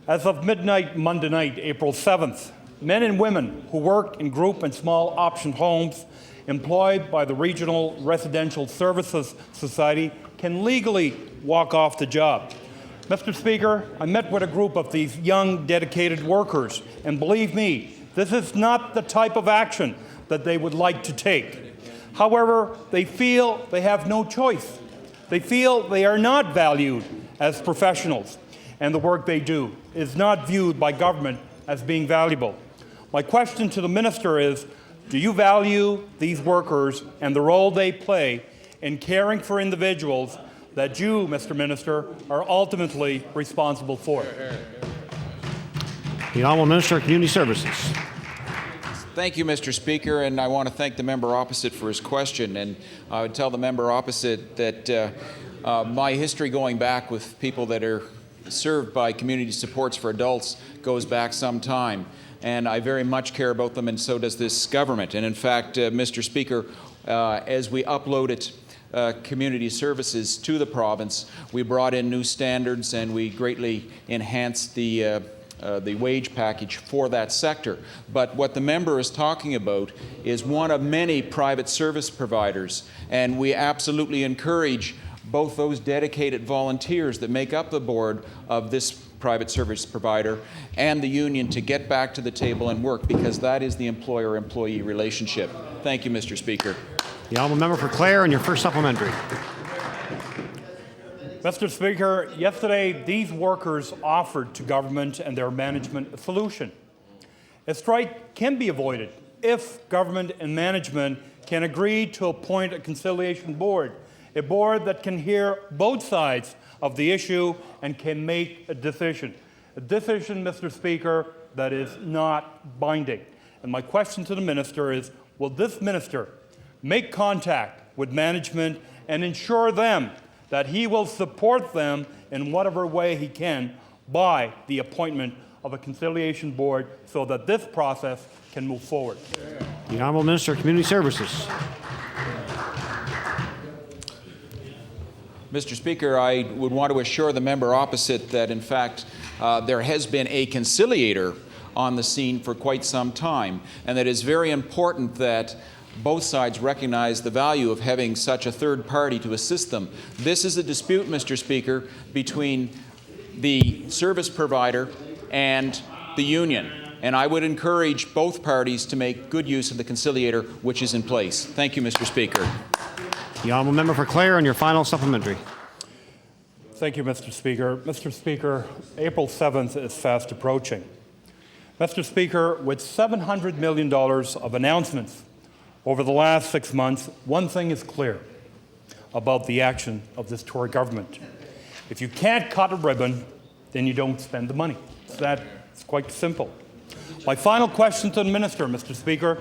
[SPEAKER 21] As of midnight Monday night, April 7th, men and women who work in group and small option homes employed by the Regional Residential Services Society can legally walk off the job. Mr. Speaker, I met with a group of these young, dedicated workers, and believe me, this is not the type of action that they would like to take. However, they feel they have no choice. They feel they are not valued as professionals, and the work they do is not viewed by government as being valuable. My question to the minister is, do you value these workers and the role they play in caring for individuals that you, Mr. Minister, are ultimately responsible for?
[SPEAKER 1] The Honourable Minister of Community Services.
[SPEAKER 13] Thank you, Mr. Speaker, and I want to thank the member opposite for his question. And I would tell the member opposite that my history going back with people that are served by community supports for adults goes back some time. And I very much care about them, and so does this government. And in fact, Mr. Speaker, as we uploaded community services to the province, we brought in new standards and we greatly enhanced the wage package for that sector. But what the member is talking about is one of many private service providers, and we absolutely encourage both those dedicated volunteers that make up the board of this private service provider and the union to get back to the table and work, because that is the employer-employee relationship. Thank you, Mr. Speaker.
[SPEAKER 1] The Honourable Member for Clare, and your first supplementary.
[SPEAKER 21] Mr. Speaker, yesterday these workers offered to government and their management a solution. A strike can be avoided if government and management can agree to appoint a conciliation board, a board that can hear both sides of the issue and can make a decision. A decision, Mr. Speaker, that is not binding. And my question to the minister is, will this minister make contact with management and ensure them that he will support them in whatever way he can by the appointment of a conciliation board so that this process can move forward.
[SPEAKER 1] The Honourable Minister of Community Services.
[SPEAKER 13] Mr. Speaker, I would want to assure the member opposite that, in fact, there has been a conciliator on the scene for quite some time, and that it's very important that both sides recognize the value of having such a third party to assist them. This is a dispute, Mr. Speaker, between the service provider and the union, and I would encourage both parties to make good use of the conciliator which is in place. Thank you, Mr. Speaker.
[SPEAKER 1] The Honourable Member for Clare on your final supplementary.
[SPEAKER 21] Thank you, Mr. Speaker. Mr. Speaker, April 7th is fast approaching. Mr. Speaker, with $700 million of announcements over the last 6 months, one thing is clear about the action of this Tory government. If you can't cut a ribbon, then you don't spend the money. It's quite simple. My final question to the Minister, Mr. Speaker,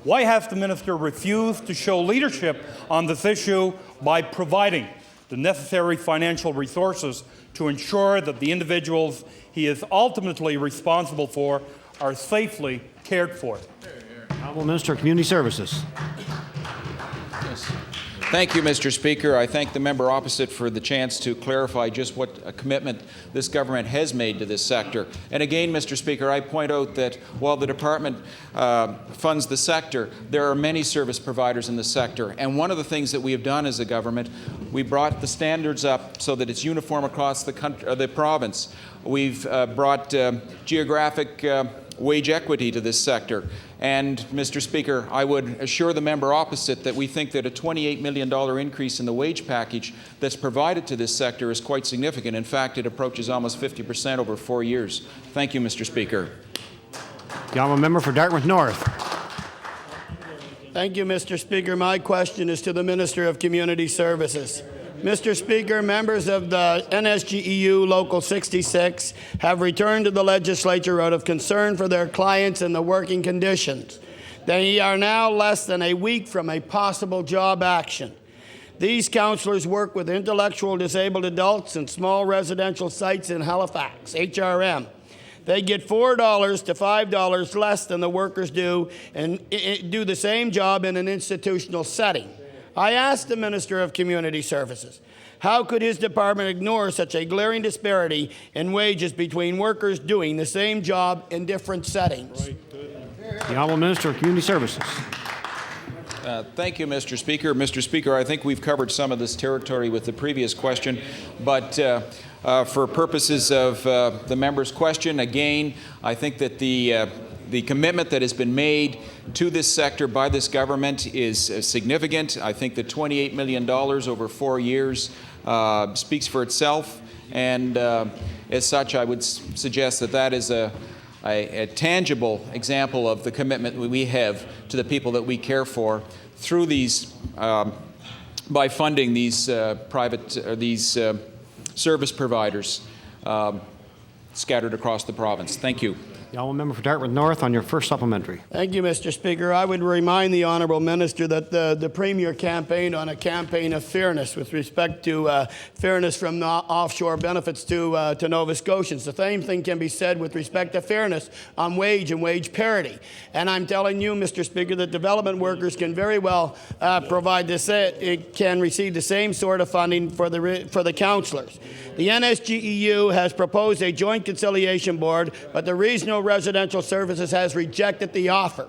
[SPEAKER 21] why has the Minister refused to show leadership on this issue by providing the necessary financial resources to ensure that the individuals he is ultimately responsible for are safely cared for?
[SPEAKER 1] Honourable Minister of Community Services.
[SPEAKER 13] Thank you, Mr. Speaker. I thank the member opposite for the chance to clarify just what a commitment this government has made to this sector. And again, Mr. Speaker, I point out that while the department funds the sector, there are many service providers in the sector. And one of the things that we have done as a government, we brought the standards up so that it's uniform across the country, the province. We've brought geographic wage equity to this sector. And, Mr. Speaker, I would assure the member opposite that we think that a $28 million increase in the wage package that's provided to this sector is quite significant. In fact, it approaches almost 50% over 4 years. Thank you, Mr. Speaker.
[SPEAKER 1] The Honourable Member for Dartmouth North.
[SPEAKER 14] Thank you, Mr. Speaker. My question is to the Minister of Community Services. Mr. Speaker, members of the NSGEU Local 66 have returned to the legislature out of concern for their clients and the working conditions. They are now less than a week from a possible job action. These councillors work with intellectual disabled adults in small residential sites in Halifax, HRM. They get $4 to $5 less than the workers do and do the same job in an institutional setting. I asked the Minister of Community Services, how could his department ignore such a glaring disparity in wages between workers doing the same job in different settings?
[SPEAKER 1] The Honourable Minister of Community Services.
[SPEAKER 13] Thank you, Mr. Speaker. Mr. Speaker, I think we've covered some of this territory with the previous question, but for purposes of the member's question, again, I think that the commitment that has been made to this sector by this government is significant. I think that $28 million over 4 years speaks for itself, and as such, I would suggest that that is a tangible example of the commitment we have to the people that we care for through these, by funding these service providers scattered across the province. Thank you.
[SPEAKER 1] The Honourable Member for Dartmouth North on your first supplementary.
[SPEAKER 14] Thank you, Mr. Speaker. I would remind the Honourable Minister that the Premier campaigned on a campaign of fairness with respect to fairness from offshore benefits to Nova Scotians. The same thing can be said with respect to fairness on wage and wage parity. And I'm telling you, Mr. Speaker, that development workers can very well provide this. It can receive the same sort of funding for the councillors. The NSGEU has proposed a joint conciliation board, but the Regional Residential Services has rejected the offer.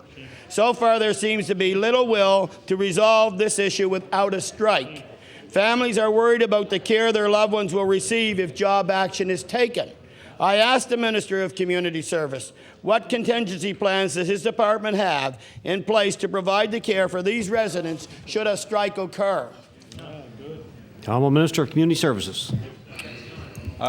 [SPEAKER 14] So far, there seems to be little will to resolve this issue without a strike. Families are worried about the care their loved ones will receive if job action is taken. I asked the Minister of Community Service, what contingency plans does his department have in place to provide the care for these residents should a strike occur?
[SPEAKER 1] The Honourable Minister of Community Services.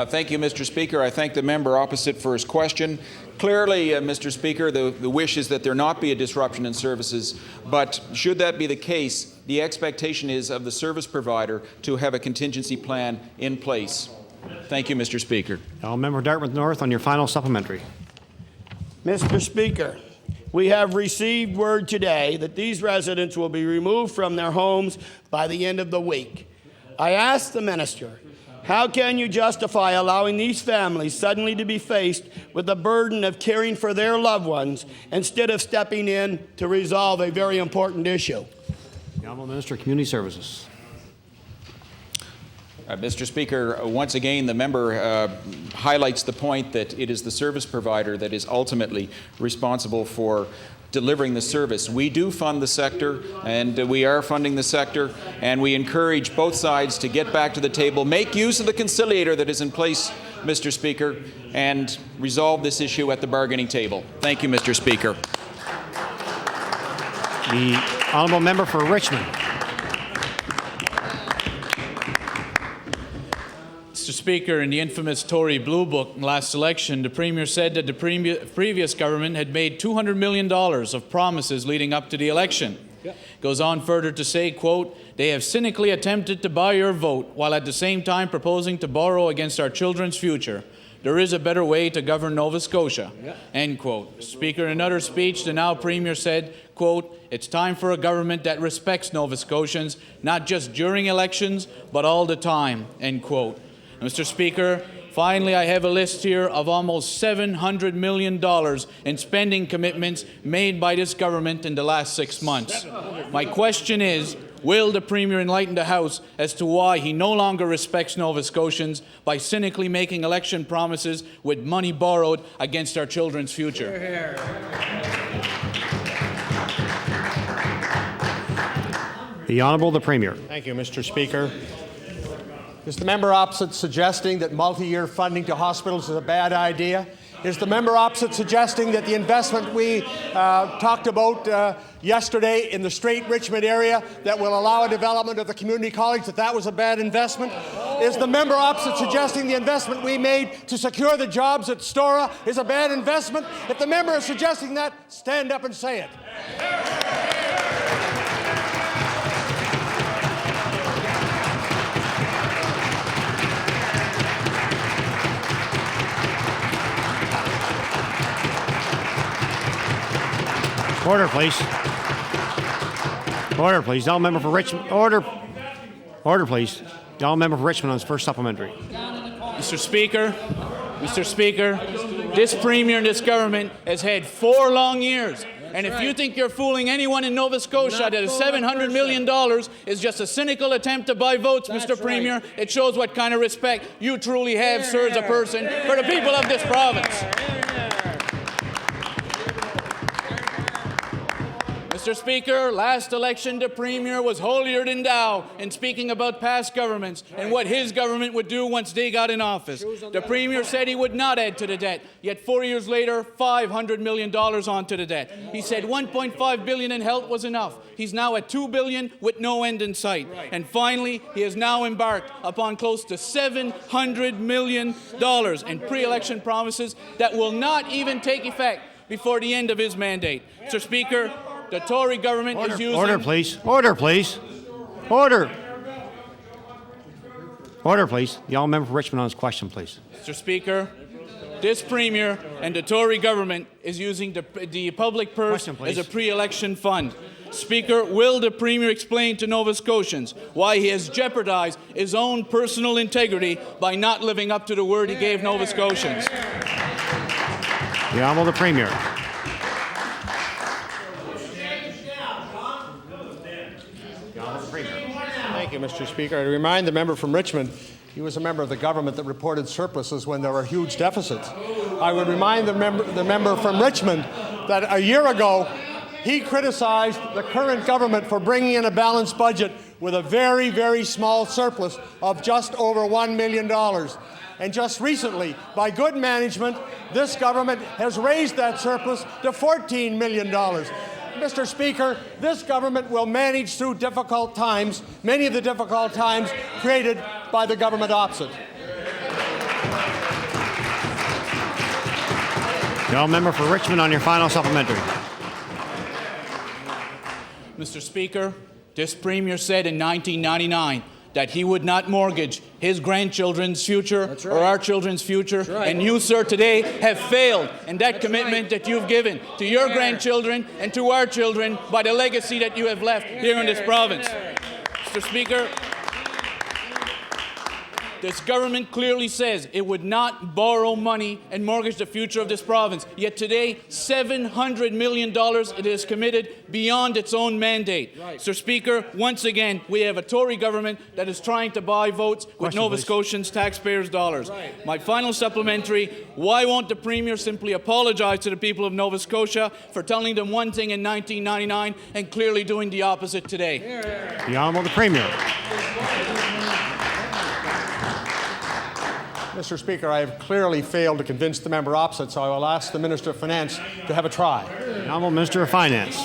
[SPEAKER 13] Thank you, Mr. Speaker. I thank the member opposite for his question. Clearly, Mr. Speaker, the wish is that there not be a disruption in services, but should that be the case, the expectation is of the service provider to have a contingency plan in place. Thank you, Mr. Speaker.
[SPEAKER 1] Now, Member Dartmouth North on your final supplementary.
[SPEAKER 14] Mr. Speaker, we have received word today that these residents will be removed from their homes by the end of the week. I asked the Minister, How can you justify allowing these families suddenly to be faced with the burden of caring for their loved ones instead of stepping in to resolve a very important issue?
[SPEAKER 1] The Honourable Minister of Community Services.
[SPEAKER 13] Mr. Speaker, once again, the member highlights the point that it is the service provider that is ultimately responsible for delivering the service. We do fund the sector, and we are funding the sector, and we encourage both sides to get back to the table, make use of the conciliator that is in place, Mr. Speaker, and resolve this issue at the bargaining table. Thank you, Mr. Speaker.
[SPEAKER 1] The Honourable Member for Richmond.
[SPEAKER 17] Mr. Speaker, in the infamous Tory Blue Book last election, the Premier said that the previous government had made $200 million of promises leading up to the election. Goes on further to say, quote, "They have cynically attempted to buy your vote while at the same time proposing to borrow against our children's future. There is a better way to govern Nova Scotia." End quote. Speaker, in another speech, the now Premier said, quote, "It's time for a government that respects Nova Scotians, not just during elections, but all the time." End quote. Mr. Speaker, finally, I have a list here of almost $700 million in spending commitments made by this government in the last 6 months. My question is, will the Premier enlighten the House as to why he no longer respects Nova Scotians by cynically making election promises with money borrowed against our children's future?
[SPEAKER 1] The Honourable the Premier.
[SPEAKER 5] Thank you, Mr. Speaker. Is the member opposite suggesting that multi-year funding to hospitals is a bad idea? Is the member opposite suggesting that the investment we talked about yesterday in the Strait Richmond area that will allow a development of the community college, that was a bad investment? Is the member opposite suggesting the investment we made to secure the jobs at Stora is a bad investment? If the member is suggesting that, stand up and say it.
[SPEAKER 1] Order, please. Order, please. The Member for Richmond. Order. Order, please. The Member for Richmond on his first supplementary.
[SPEAKER 17] Mr. Speaker, this Premier and this government has had 4 long years. And if you think you're fooling anyone in Nova Scotia that $700 million is just a cynical attempt to buy votes, Mr. Premier, it shows what kind of respect you truly have, sir, as a person, for the people of this province. Mr. Speaker, last election the Premier was holier than thou in speaking about past governments and what his government would do once they got in office. The Premier said he would not add to the debt, yet 4 years later, $500 million onto the debt. He said $1.5 billion in health was enough. He's now at $2 billion with no end in sight. And finally, he has now embarked upon close to $700 million in pre-election promises that will not even take effect before the end of his mandate. Mr. Speaker, the Tory government is using...
[SPEAKER 1] Order, please. Order, please. Order. Order, please. The Honourable Member for Richmond on his question, please.
[SPEAKER 17] Mr. Speaker, this Premier and the Tory government is using the public purse as a pre-election fund. Speaker, will the Premier explain to Nova Scotians why he has jeopardized his own personal integrity by not living up to the word he gave Nova Scotians?
[SPEAKER 1] The Honourable the Premier.
[SPEAKER 5] Thank you, Mr. Speaker. I remind the member from Richmond, he was a member of the government that reported surpluses when there were huge deficits. I would remind the member from Richmond that a year ago, he criticized the current government for bringing in a balanced budget with a very, very small surplus of just over $1 million. And just recently, by good management, this government has raised that surplus to $14 million. Mr. Speaker, this government will manage through difficult times, many of the difficult times created by the government opposite.
[SPEAKER 1] The Member for Richmond on your final supplementary.
[SPEAKER 17] Mr. Speaker, this Premier said in 1999 that he would not mortgage his grandchildren's future or our children's future. And you, sir, today have failed in that commitment that you've given to your grandchildren and to our children by the legacy that you have left here in this province. Mr. Speaker, this government clearly says it would not borrow money and mortgage the future of this province. Yet today, $700 million it has committed beyond its own mandate. Right. Mr. Speaker, once again, we have a Tory government that is trying to buy votes with Nova Scotians' taxpayers' dollars. Right. My final supplementary, why won't the Premier simply apologize to the people of Nova Scotia for telling them one thing in 1999 and clearly doing the opposite today?
[SPEAKER 1] The Honourable the Premier.
[SPEAKER 5] Mr. Speaker, I have clearly failed to convince the member opposite, so I will ask the Minister of Finance to have a try.
[SPEAKER 1] The Honourable Minister of Finance.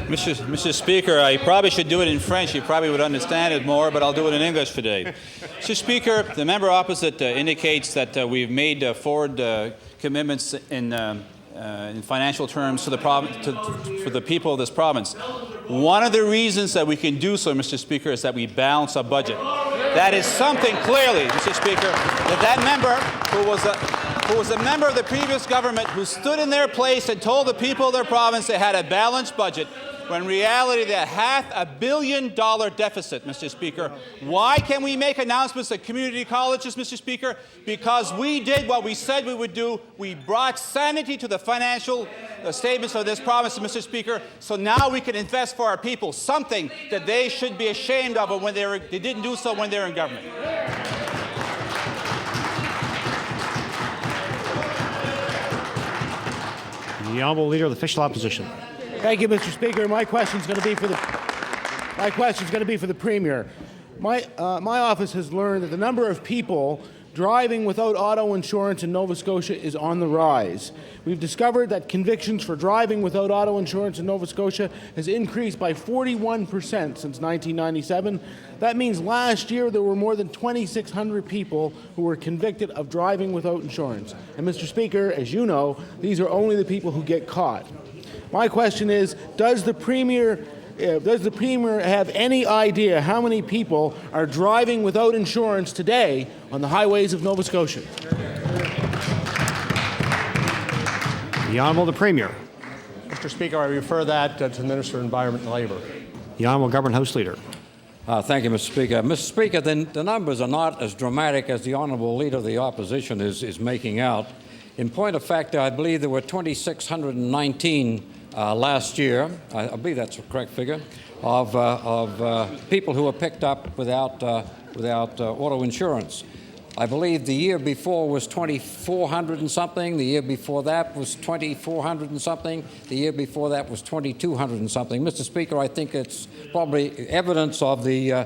[SPEAKER 6] Mr. Speaker, I probably should do it in French. You probably would understand it more, but I'll do it in English today. Mr. Speaker, the member opposite indicates that we've made forward commitments in financial terms to the for the people of this province. One of the reasons that we can do so, Mr. Speaker, is that we balance our budget. That is something clearly, Mr. Speaker, that member who was a member of the previous government who stood in their place and told the people of their province they had a balanced budget, when in reality they had $500 million deficit, Mr. Speaker. Why can we make announcements at community colleges, Mr. Speaker? Because we did what we said we would do. We brought sanity to the financial statements of this province, Mr. Speaker, so now we can invest for our people, something that they should be ashamed of when they didn't do so when they were in government.
[SPEAKER 1] The Honourable Leader of the Official Opposition.
[SPEAKER 19] Thank you, Mr. Speaker. My question is going to be for the Premier. My office has learned that the number of people driving without auto insurance in Nova Scotia is on the rise. We've discovered that convictions for driving without auto insurance in Nova Scotia has increased by 41% since 1997. That means last year there were more than 2,600 people who were convicted of driving without insurance. And Mr. Speaker, as you know, these are only the people who get caught. My question is, does the Premier have any idea how many people are driving without insurance today on the highways of Nova Scotia?
[SPEAKER 1] The Honourable the Premier.
[SPEAKER 5] Mr. Speaker, I refer that to the Minister of Environment and Labour.
[SPEAKER 1] The Honourable Government House Leader.
[SPEAKER 15] Thank you, Mr. Speaker. Mr. Speaker, the numbers are not as dramatic as the Honourable Leader of the Opposition is making out. In point of fact, I believe there were 2,619 last year, I believe that's a correct figure, of people who were picked up without auto insurance. I believe the year before was 2,400 and something. The year before that was 2,400 and something. The year before that was 2,200 and something. Mr. Speaker, I think it's probably evidence of the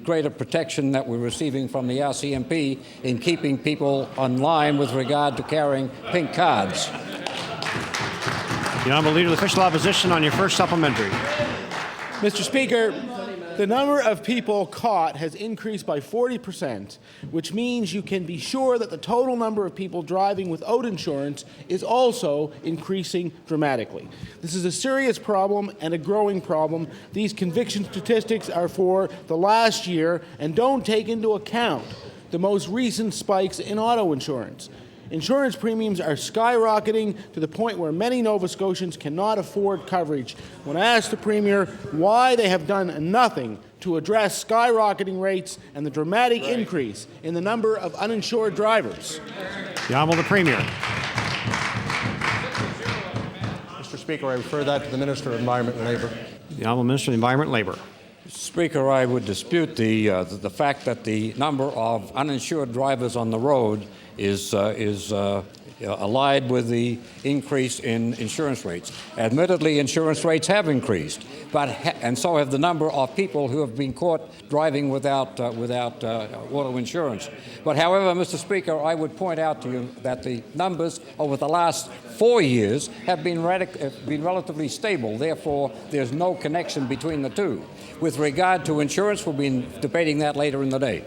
[SPEAKER 15] greater protection that we're receiving from the RCMP in keeping people on line with regard to carrying pink cards.
[SPEAKER 1] The Honourable Leader of the Official Opposition on your first supplementary.
[SPEAKER 19] Mr. Speaker, the number of people caught has increased by 40%, which means you can be sure that the total number of people driving without insurance is also increasing dramatically. This is a serious problem and a growing problem. These conviction statistics are for the last year and don't take into account the most recent spikes in auto insurance. Insurance premiums are skyrocketing to the point where many Nova Scotians cannot afford coverage. When I asked the Premier why they have done nothing to address skyrocketing rates and the dramatic increase in the number of uninsured drivers.
[SPEAKER 1] The Honourable the Premier.
[SPEAKER 5] Mr. Speaker, I refer that to the Minister of Environment and Labour.
[SPEAKER 1] The Honourable Minister of Environment and Labour.
[SPEAKER 15] Speaker, I would dispute the fact that the number of uninsured drivers on the road is allied with the increase in insurance rates. Admittedly, insurance rates have increased, and so have the number of people who have been caught driving without auto insurance. But however, Mr. Speaker, I would point out to you that the numbers over the last 4 years have been relatively stable. Therefore, there's no connection between the two. With regard to insurance, we'll be debating that later in the day.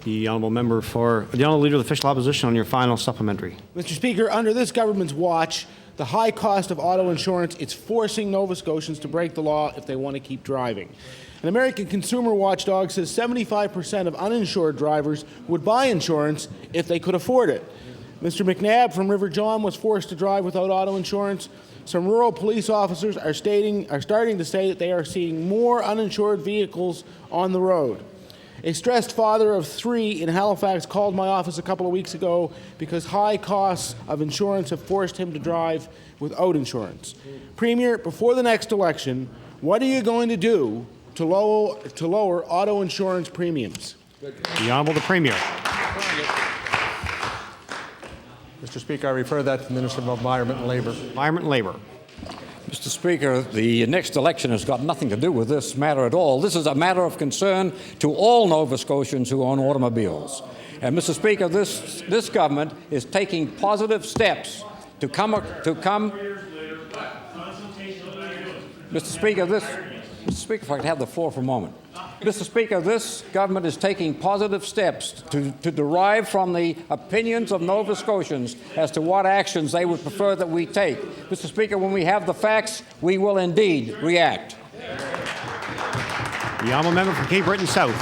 [SPEAKER 1] The Honourable Member for the Honourable Leader of the Official Opposition on your final supplementary.
[SPEAKER 19] Mr. Speaker, under this government's watch, the high cost of auto insurance is forcing Nova Scotians to break the law if they want to keep driving. An American consumer watchdog says 75% of uninsured drivers would buy insurance if they could afford it. Mr. McNabb from River John was forced to drive without auto insurance. Some rural police officers are starting to say that they are seeing more uninsured vehicles on the road.
[SPEAKER 9] A stressed father of 3 in Halifax called my office a couple of weeks ago because high costs of insurance have forced him to drive without insurance. Premier, before the next election, what are you going to do to lower auto insurance premiums?
[SPEAKER 1] The Honourable the Premier.
[SPEAKER 5] Mr. Speaker, I refer that to the Minister of Environment and Labour.
[SPEAKER 1] Environment and Labour.
[SPEAKER 15] Mr. Speaker, the next election has got nothing to do with this matter at all. This is a matter of concern to all Nova Scotians who own automobiles. And, Mr. Speaker, this government is taking positive steps to come. Mr. Speaker, if I could have the floor for a moment. Mr. Speaker, this government is taking positive steps to derive from the opinions of Nova Scotians as to what actions they would prefer that we take. Mr. Speaker, when we have the facts, we will indeed react.
[SPEAKER 1] The honourable member for Cape Breton South.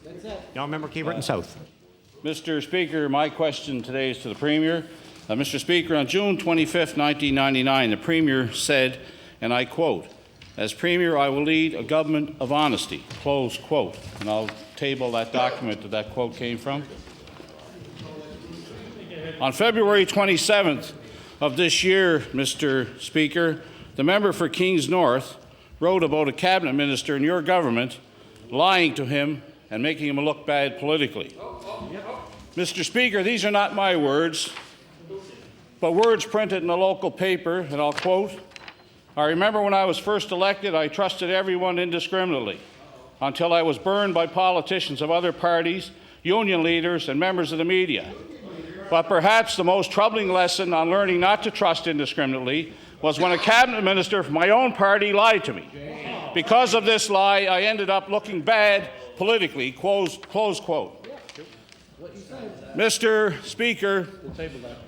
[SPEAKER 1] The honourable member for Cape Breton South.
[SPEAKER 10] Mr. Speaker, my question today is to the Premier. Mr. Speaker, on June 25, 1999, the Premier said, and I quote, "As Premier, I will lead a government of honesty," close quote. And I'll table that document that quote came from. On February 27th of this year, Mr. Speaker, the member for Kings North wrote about a cabinet minister in your government lying to him and making him look bad politically. Mr. Speaker, these are not my words, but words printed in a local paper, and I'll quote, "I remember when I was first elected, I trusted everyone indiscriminately until I was burned by politicians of other parties, union leaders, and members of the media. But perhaps the most troubling lesson on learning not to trust indiscriminately was when a cabinet minister from my own party lied to me. Because of this lie, I ended up looking bad politically," close quote. Mr. Speaker,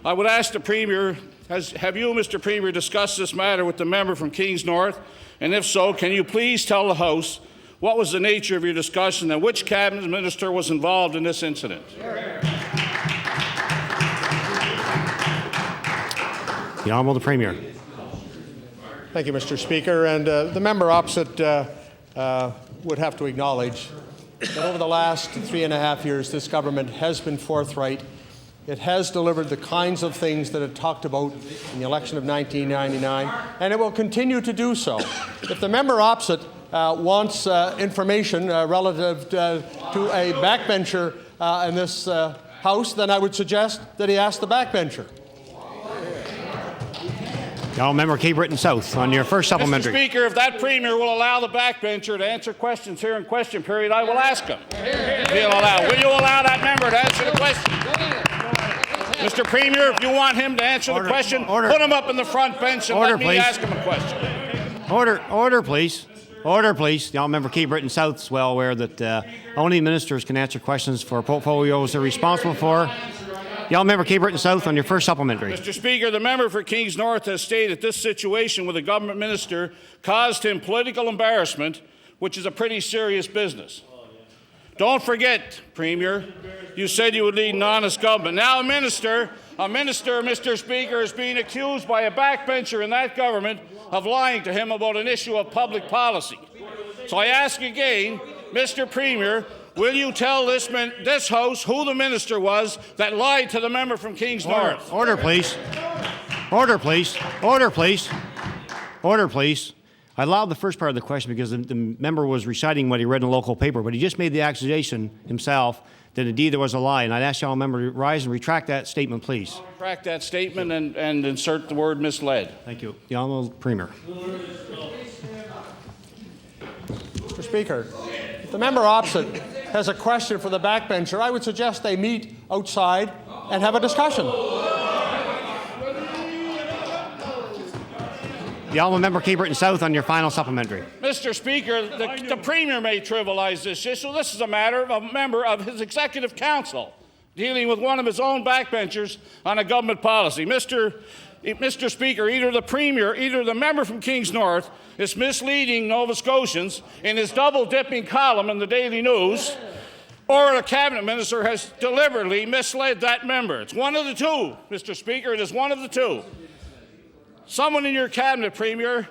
[SPEAKER 10] I would ask the Premier, have you, Mr. Premier, discussed this matter with the member from Kings North? And if so, can you please tell the House what was the nature of your discussion and which cabinet minister was involved in this incident?
[SPEAKER 1] The Honourable the Premier.
[SPEAKER 5] Thank you, Mr. Speaker. And the member opposite would have to acknowledge that over the last 3.5 years, this government has been forthright. It has delivered the kinds of things that it talked about in the election of 1999, and it will continue to do so. If the member opposite wants information relative to a backbencher in this House, then I would suggest that he ask the backbencher.
[SPEAKER 1] The honourable member Cape Breton South on your first supplementary.
[SPEAKER 10] Mr. Speaker, if that Premier will allow the backbencher to answer questions here in question period, I will ask him. If he'll allow. Will you allow that member to answer the question? Mr. Premier, if you want him to answer the question, put him up in the front bench and let me ask him a question.
[SPEAKER 1] Order, please. Order, please. The honourable member Cape Breton South is well aware that only ministers can answer questions for portfolios they're responsible for. The honourable member Cape Breton South on your first supplementary.
[SPEAKER 10] Mr. Speaker, the member for Kings North has stated this situation with a government minister caused him political embarrassment, which is a pretty serious business. Don't forget, Premier, you said you would lead an honest government. Now a minister, Mr. Speaker, is being accused by a backbencher in that government of lying to him about an issue of public policy. So I ask again, Mr. Premier, will you tell this House who the minister was that lied to the member from Kings North?
[SPEAKER 1] Order, please. Order, please. Order, please. Order, please. I allowed the first part of the question because the member was reciting what he read in a local paper, but he just made the accusation himself that indeed there was a lie. And I'd ask the honourable member to rise and retract that statement, please.
[SPEAKER 10] Retract that statement and insert the word misled.
[SPEAKER 1] Thank you. The honourable Premier.
[SPEAKER 5] Mr. Speaker, if the member opposite has a question for the backbencher, I would suggest they meet outside and have a discussion.
[SPEAKER 1] The honourable member Cape Breton South on your final supplementary.
[SPEAKER 10] Mr. Speaker, the Premier may trivialize this issue. This is a matter of a member of his Executive Council dealing with one of his own backbenchers on a government policy. Mr. Speaker, either the Premier, either the member from Kings North is misleading Nova Scotians in his double-dipping column in the Daily News, or a cabinet minister has deliberately misled that member. It's one of the two, Mr. Speaker. It is one of the two. Someone in your cabinet, Premier,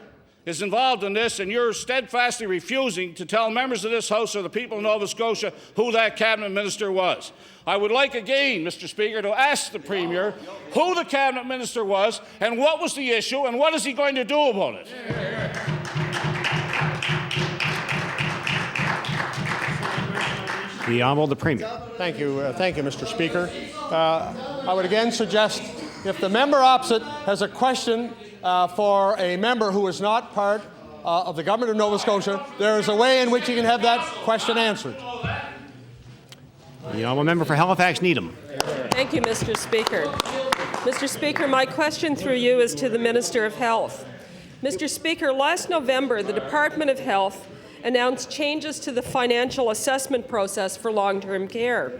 [SPEAKER 10] is involved in this, and you're steadfastly refusing to tell members of this House or the people of Nova Scotia who that cabinet minister was. I would like again, Mr. Speaker, to ask the Premier who the cabinet minister was and what was the issue and what is he going to do about it.
[SPEAKER 1] The Honourable the Premier.
[SPEAKER 5] Thank you, Mr. Speaker. I would again suggest if the member opposite has a question for a member who is not part of the government of Nova Scotia, there is a way in which he can have that question answered.
[SPEAKER 1] The Honourable Member for Halifax Needham.
[SPEAKER 7] Thank you, Mr. Speaker. Mr. Speaker, my question through you is to the Minister of Health. Mr. Speaker, last November, the Department of Health announced changes to the financial assessment process for long-term care.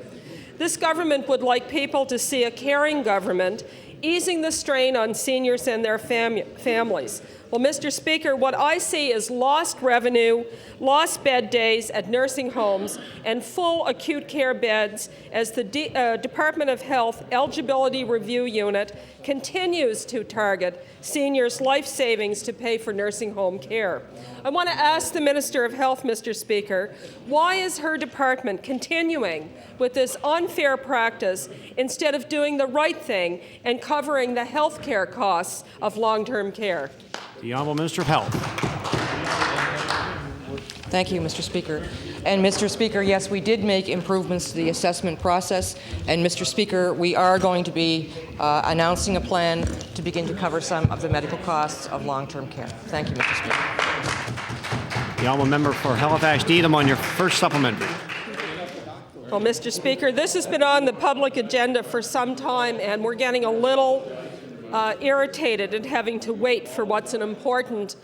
[SPEAKER 7] This government would like people to see a caring government easing the strain on seniors and their families. Well, Mr. Speaker, what I see is lost revenue, lost bed days at nursing homes, and full acute care beds as the Department of Health Eligibility Review Unit continues to target seniors' life savings to pay for nursing home care. I want to ask the Minister of Health, Mr. Speaker, why is her department continuing with this unfair practice instead of doing the right thing and covering the health care costs of long-term care?
[SPEAKER 1] The Honourable Minister of Health.
[SPEAKER 3] Thank you, Mr. Speaker. And Mr. Speaker, yes, we did make improvements to the assessment process. And Mr. Speaker, we are going to be announcing a plan to begin to cover some of the medical costs of long-term care. Thank you, Mr. Speaker.
[SPEAKER 1] The Honourable Member for Halifax Needham on your first supplementary.
[SPEAKER 7] Well, Mr. Speaker, this has been on the public agenda for some time, and we're getting a little irritated at having to wait for what's an important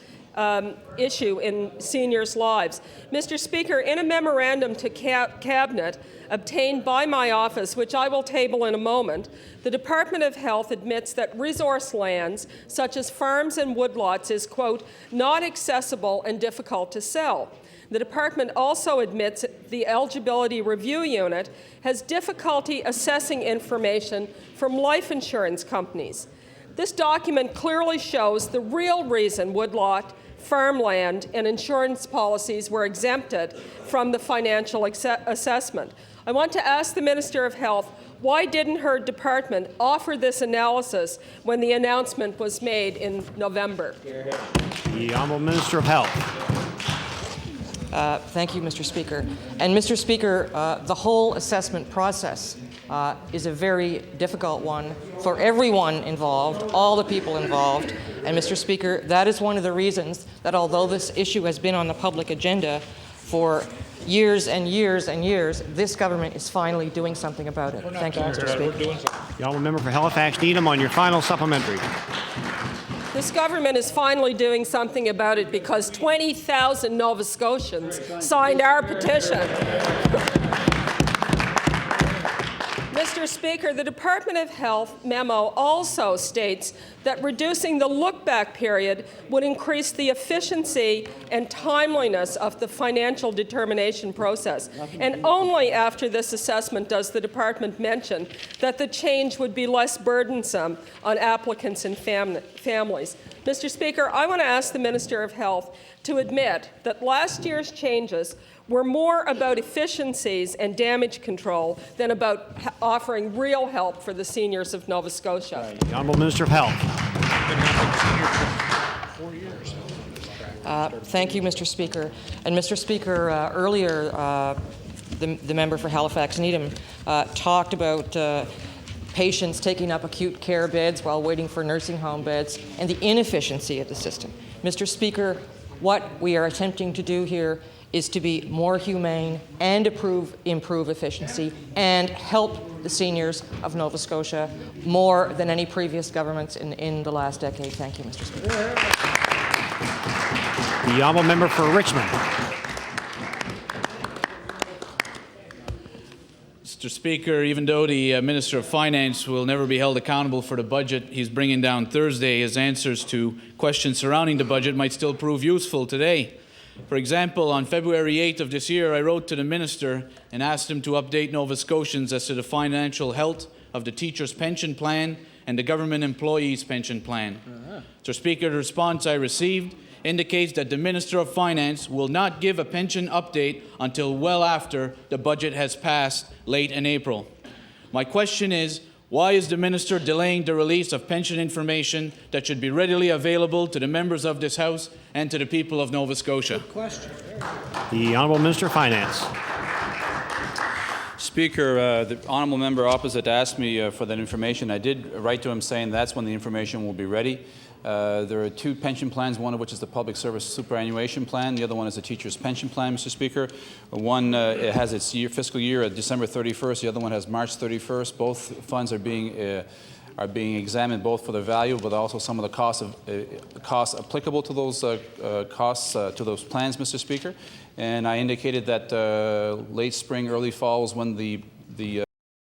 [SPEAKER 7] issue in seniors' lives. Mr. Speaker, in a memorandum to Cabinet obtained by my office, which I will table in a moment, the Department of Health admits that resource lands, such as farms and woodlots, is, quote, not accessible and difficult to sell. The department also admits the Eligibility Review Unit has difficulty assessing information from life insurance companies. This document clearly shows the real reason woodlot, farmland, and insurance policies were exempted from the financial assessment. I want to ask the Minister of Health, why didn't her department offer this analysis when the announcement was made in November?
[SPEAKER 1] The Honourable Minister of Health.
[SPEAKER 3] Thank you, Mr. Speaker. And Mr. Speaker, the whole assessment process is a very difficult one for everyone involved, all the people involved. And Mr. Speaker, that is one of the reasons that although this issue has been on the public agenda for years and years and years, this government is finally doing something about it. Thank you, Mr. Speaker.
[SPEAKER 1] The Honourable Member for Halifax Needham on your final supplementary.
[SPEAKER 7] This government is finally doing something about it because 20,000 Nova Scotians signed our petition. Mr. Speaker, the Department of Health memo also states that reducing the look-back period would increase the efficiency and timeliness of the financial determination process. And only after this assessment does the department mention that the change would be less burdensome on applicants and families. Mr. Speaker, I want to ask the Minister of Health to admit that last year's changes were more about efficiencies and damage control than about offering real help for the seniors of Nova Scotia.
[SPEAKER 1] The Honourable Minister of Health.
[SPEAKER 3] Thank you, Mr. Speaker. And Mr. Speaker, earlier the member for Halifax Needham talked about patients taking up acute care beds while waiting for nursing home beds and the inefficiency of the system. Mr. Speaker, what we are attempting to do here is to be more humane and improve efficiency and help the seniors of Nova Scotia more than any previous governments in the last decade. Thank you, Mr. Speaker.
[SPEAKER 1] The Honourable Member for Richmond.
[SPEAKER 17] Mr. Speaker, even though the Minister of Finance will never be held accountable for the budget he's bringing down Thursday, his answers to questions surrounding the budget might still prove useful today. For example, on February 8th of this year, I wrote to the Minister and asked him to update Nova Scotians as to the financial health of the teachers' pension plan and the government employees' pension plan. Mr. Speaker, the response I received indicates that the Minister of Finance will not give a pension update until well after the budget has passed late in April. My question is, why is the Minister delaying the release of pension information that should be readily available to the members of this House and to the people of Nova Scotia?
[SPEAKER 1] The Honourable Minister of Finance.
[SPEAKER 6] Speaker, the honourable member opposite asked me for that information. I did write to him saying that's when the information will be ready. There are two pension plans, one of which is the Public Service Superannuation Plan. The other one is the Teacher's Pension Plan, Mr. Speaker. One it has its fiscal year at December 31st. The other one has March 31st. Both funds are being examined both for the value, but also some of the costs applicable to those to those plans, Mr. Speaker. And I indicated that late spring, early fall is when the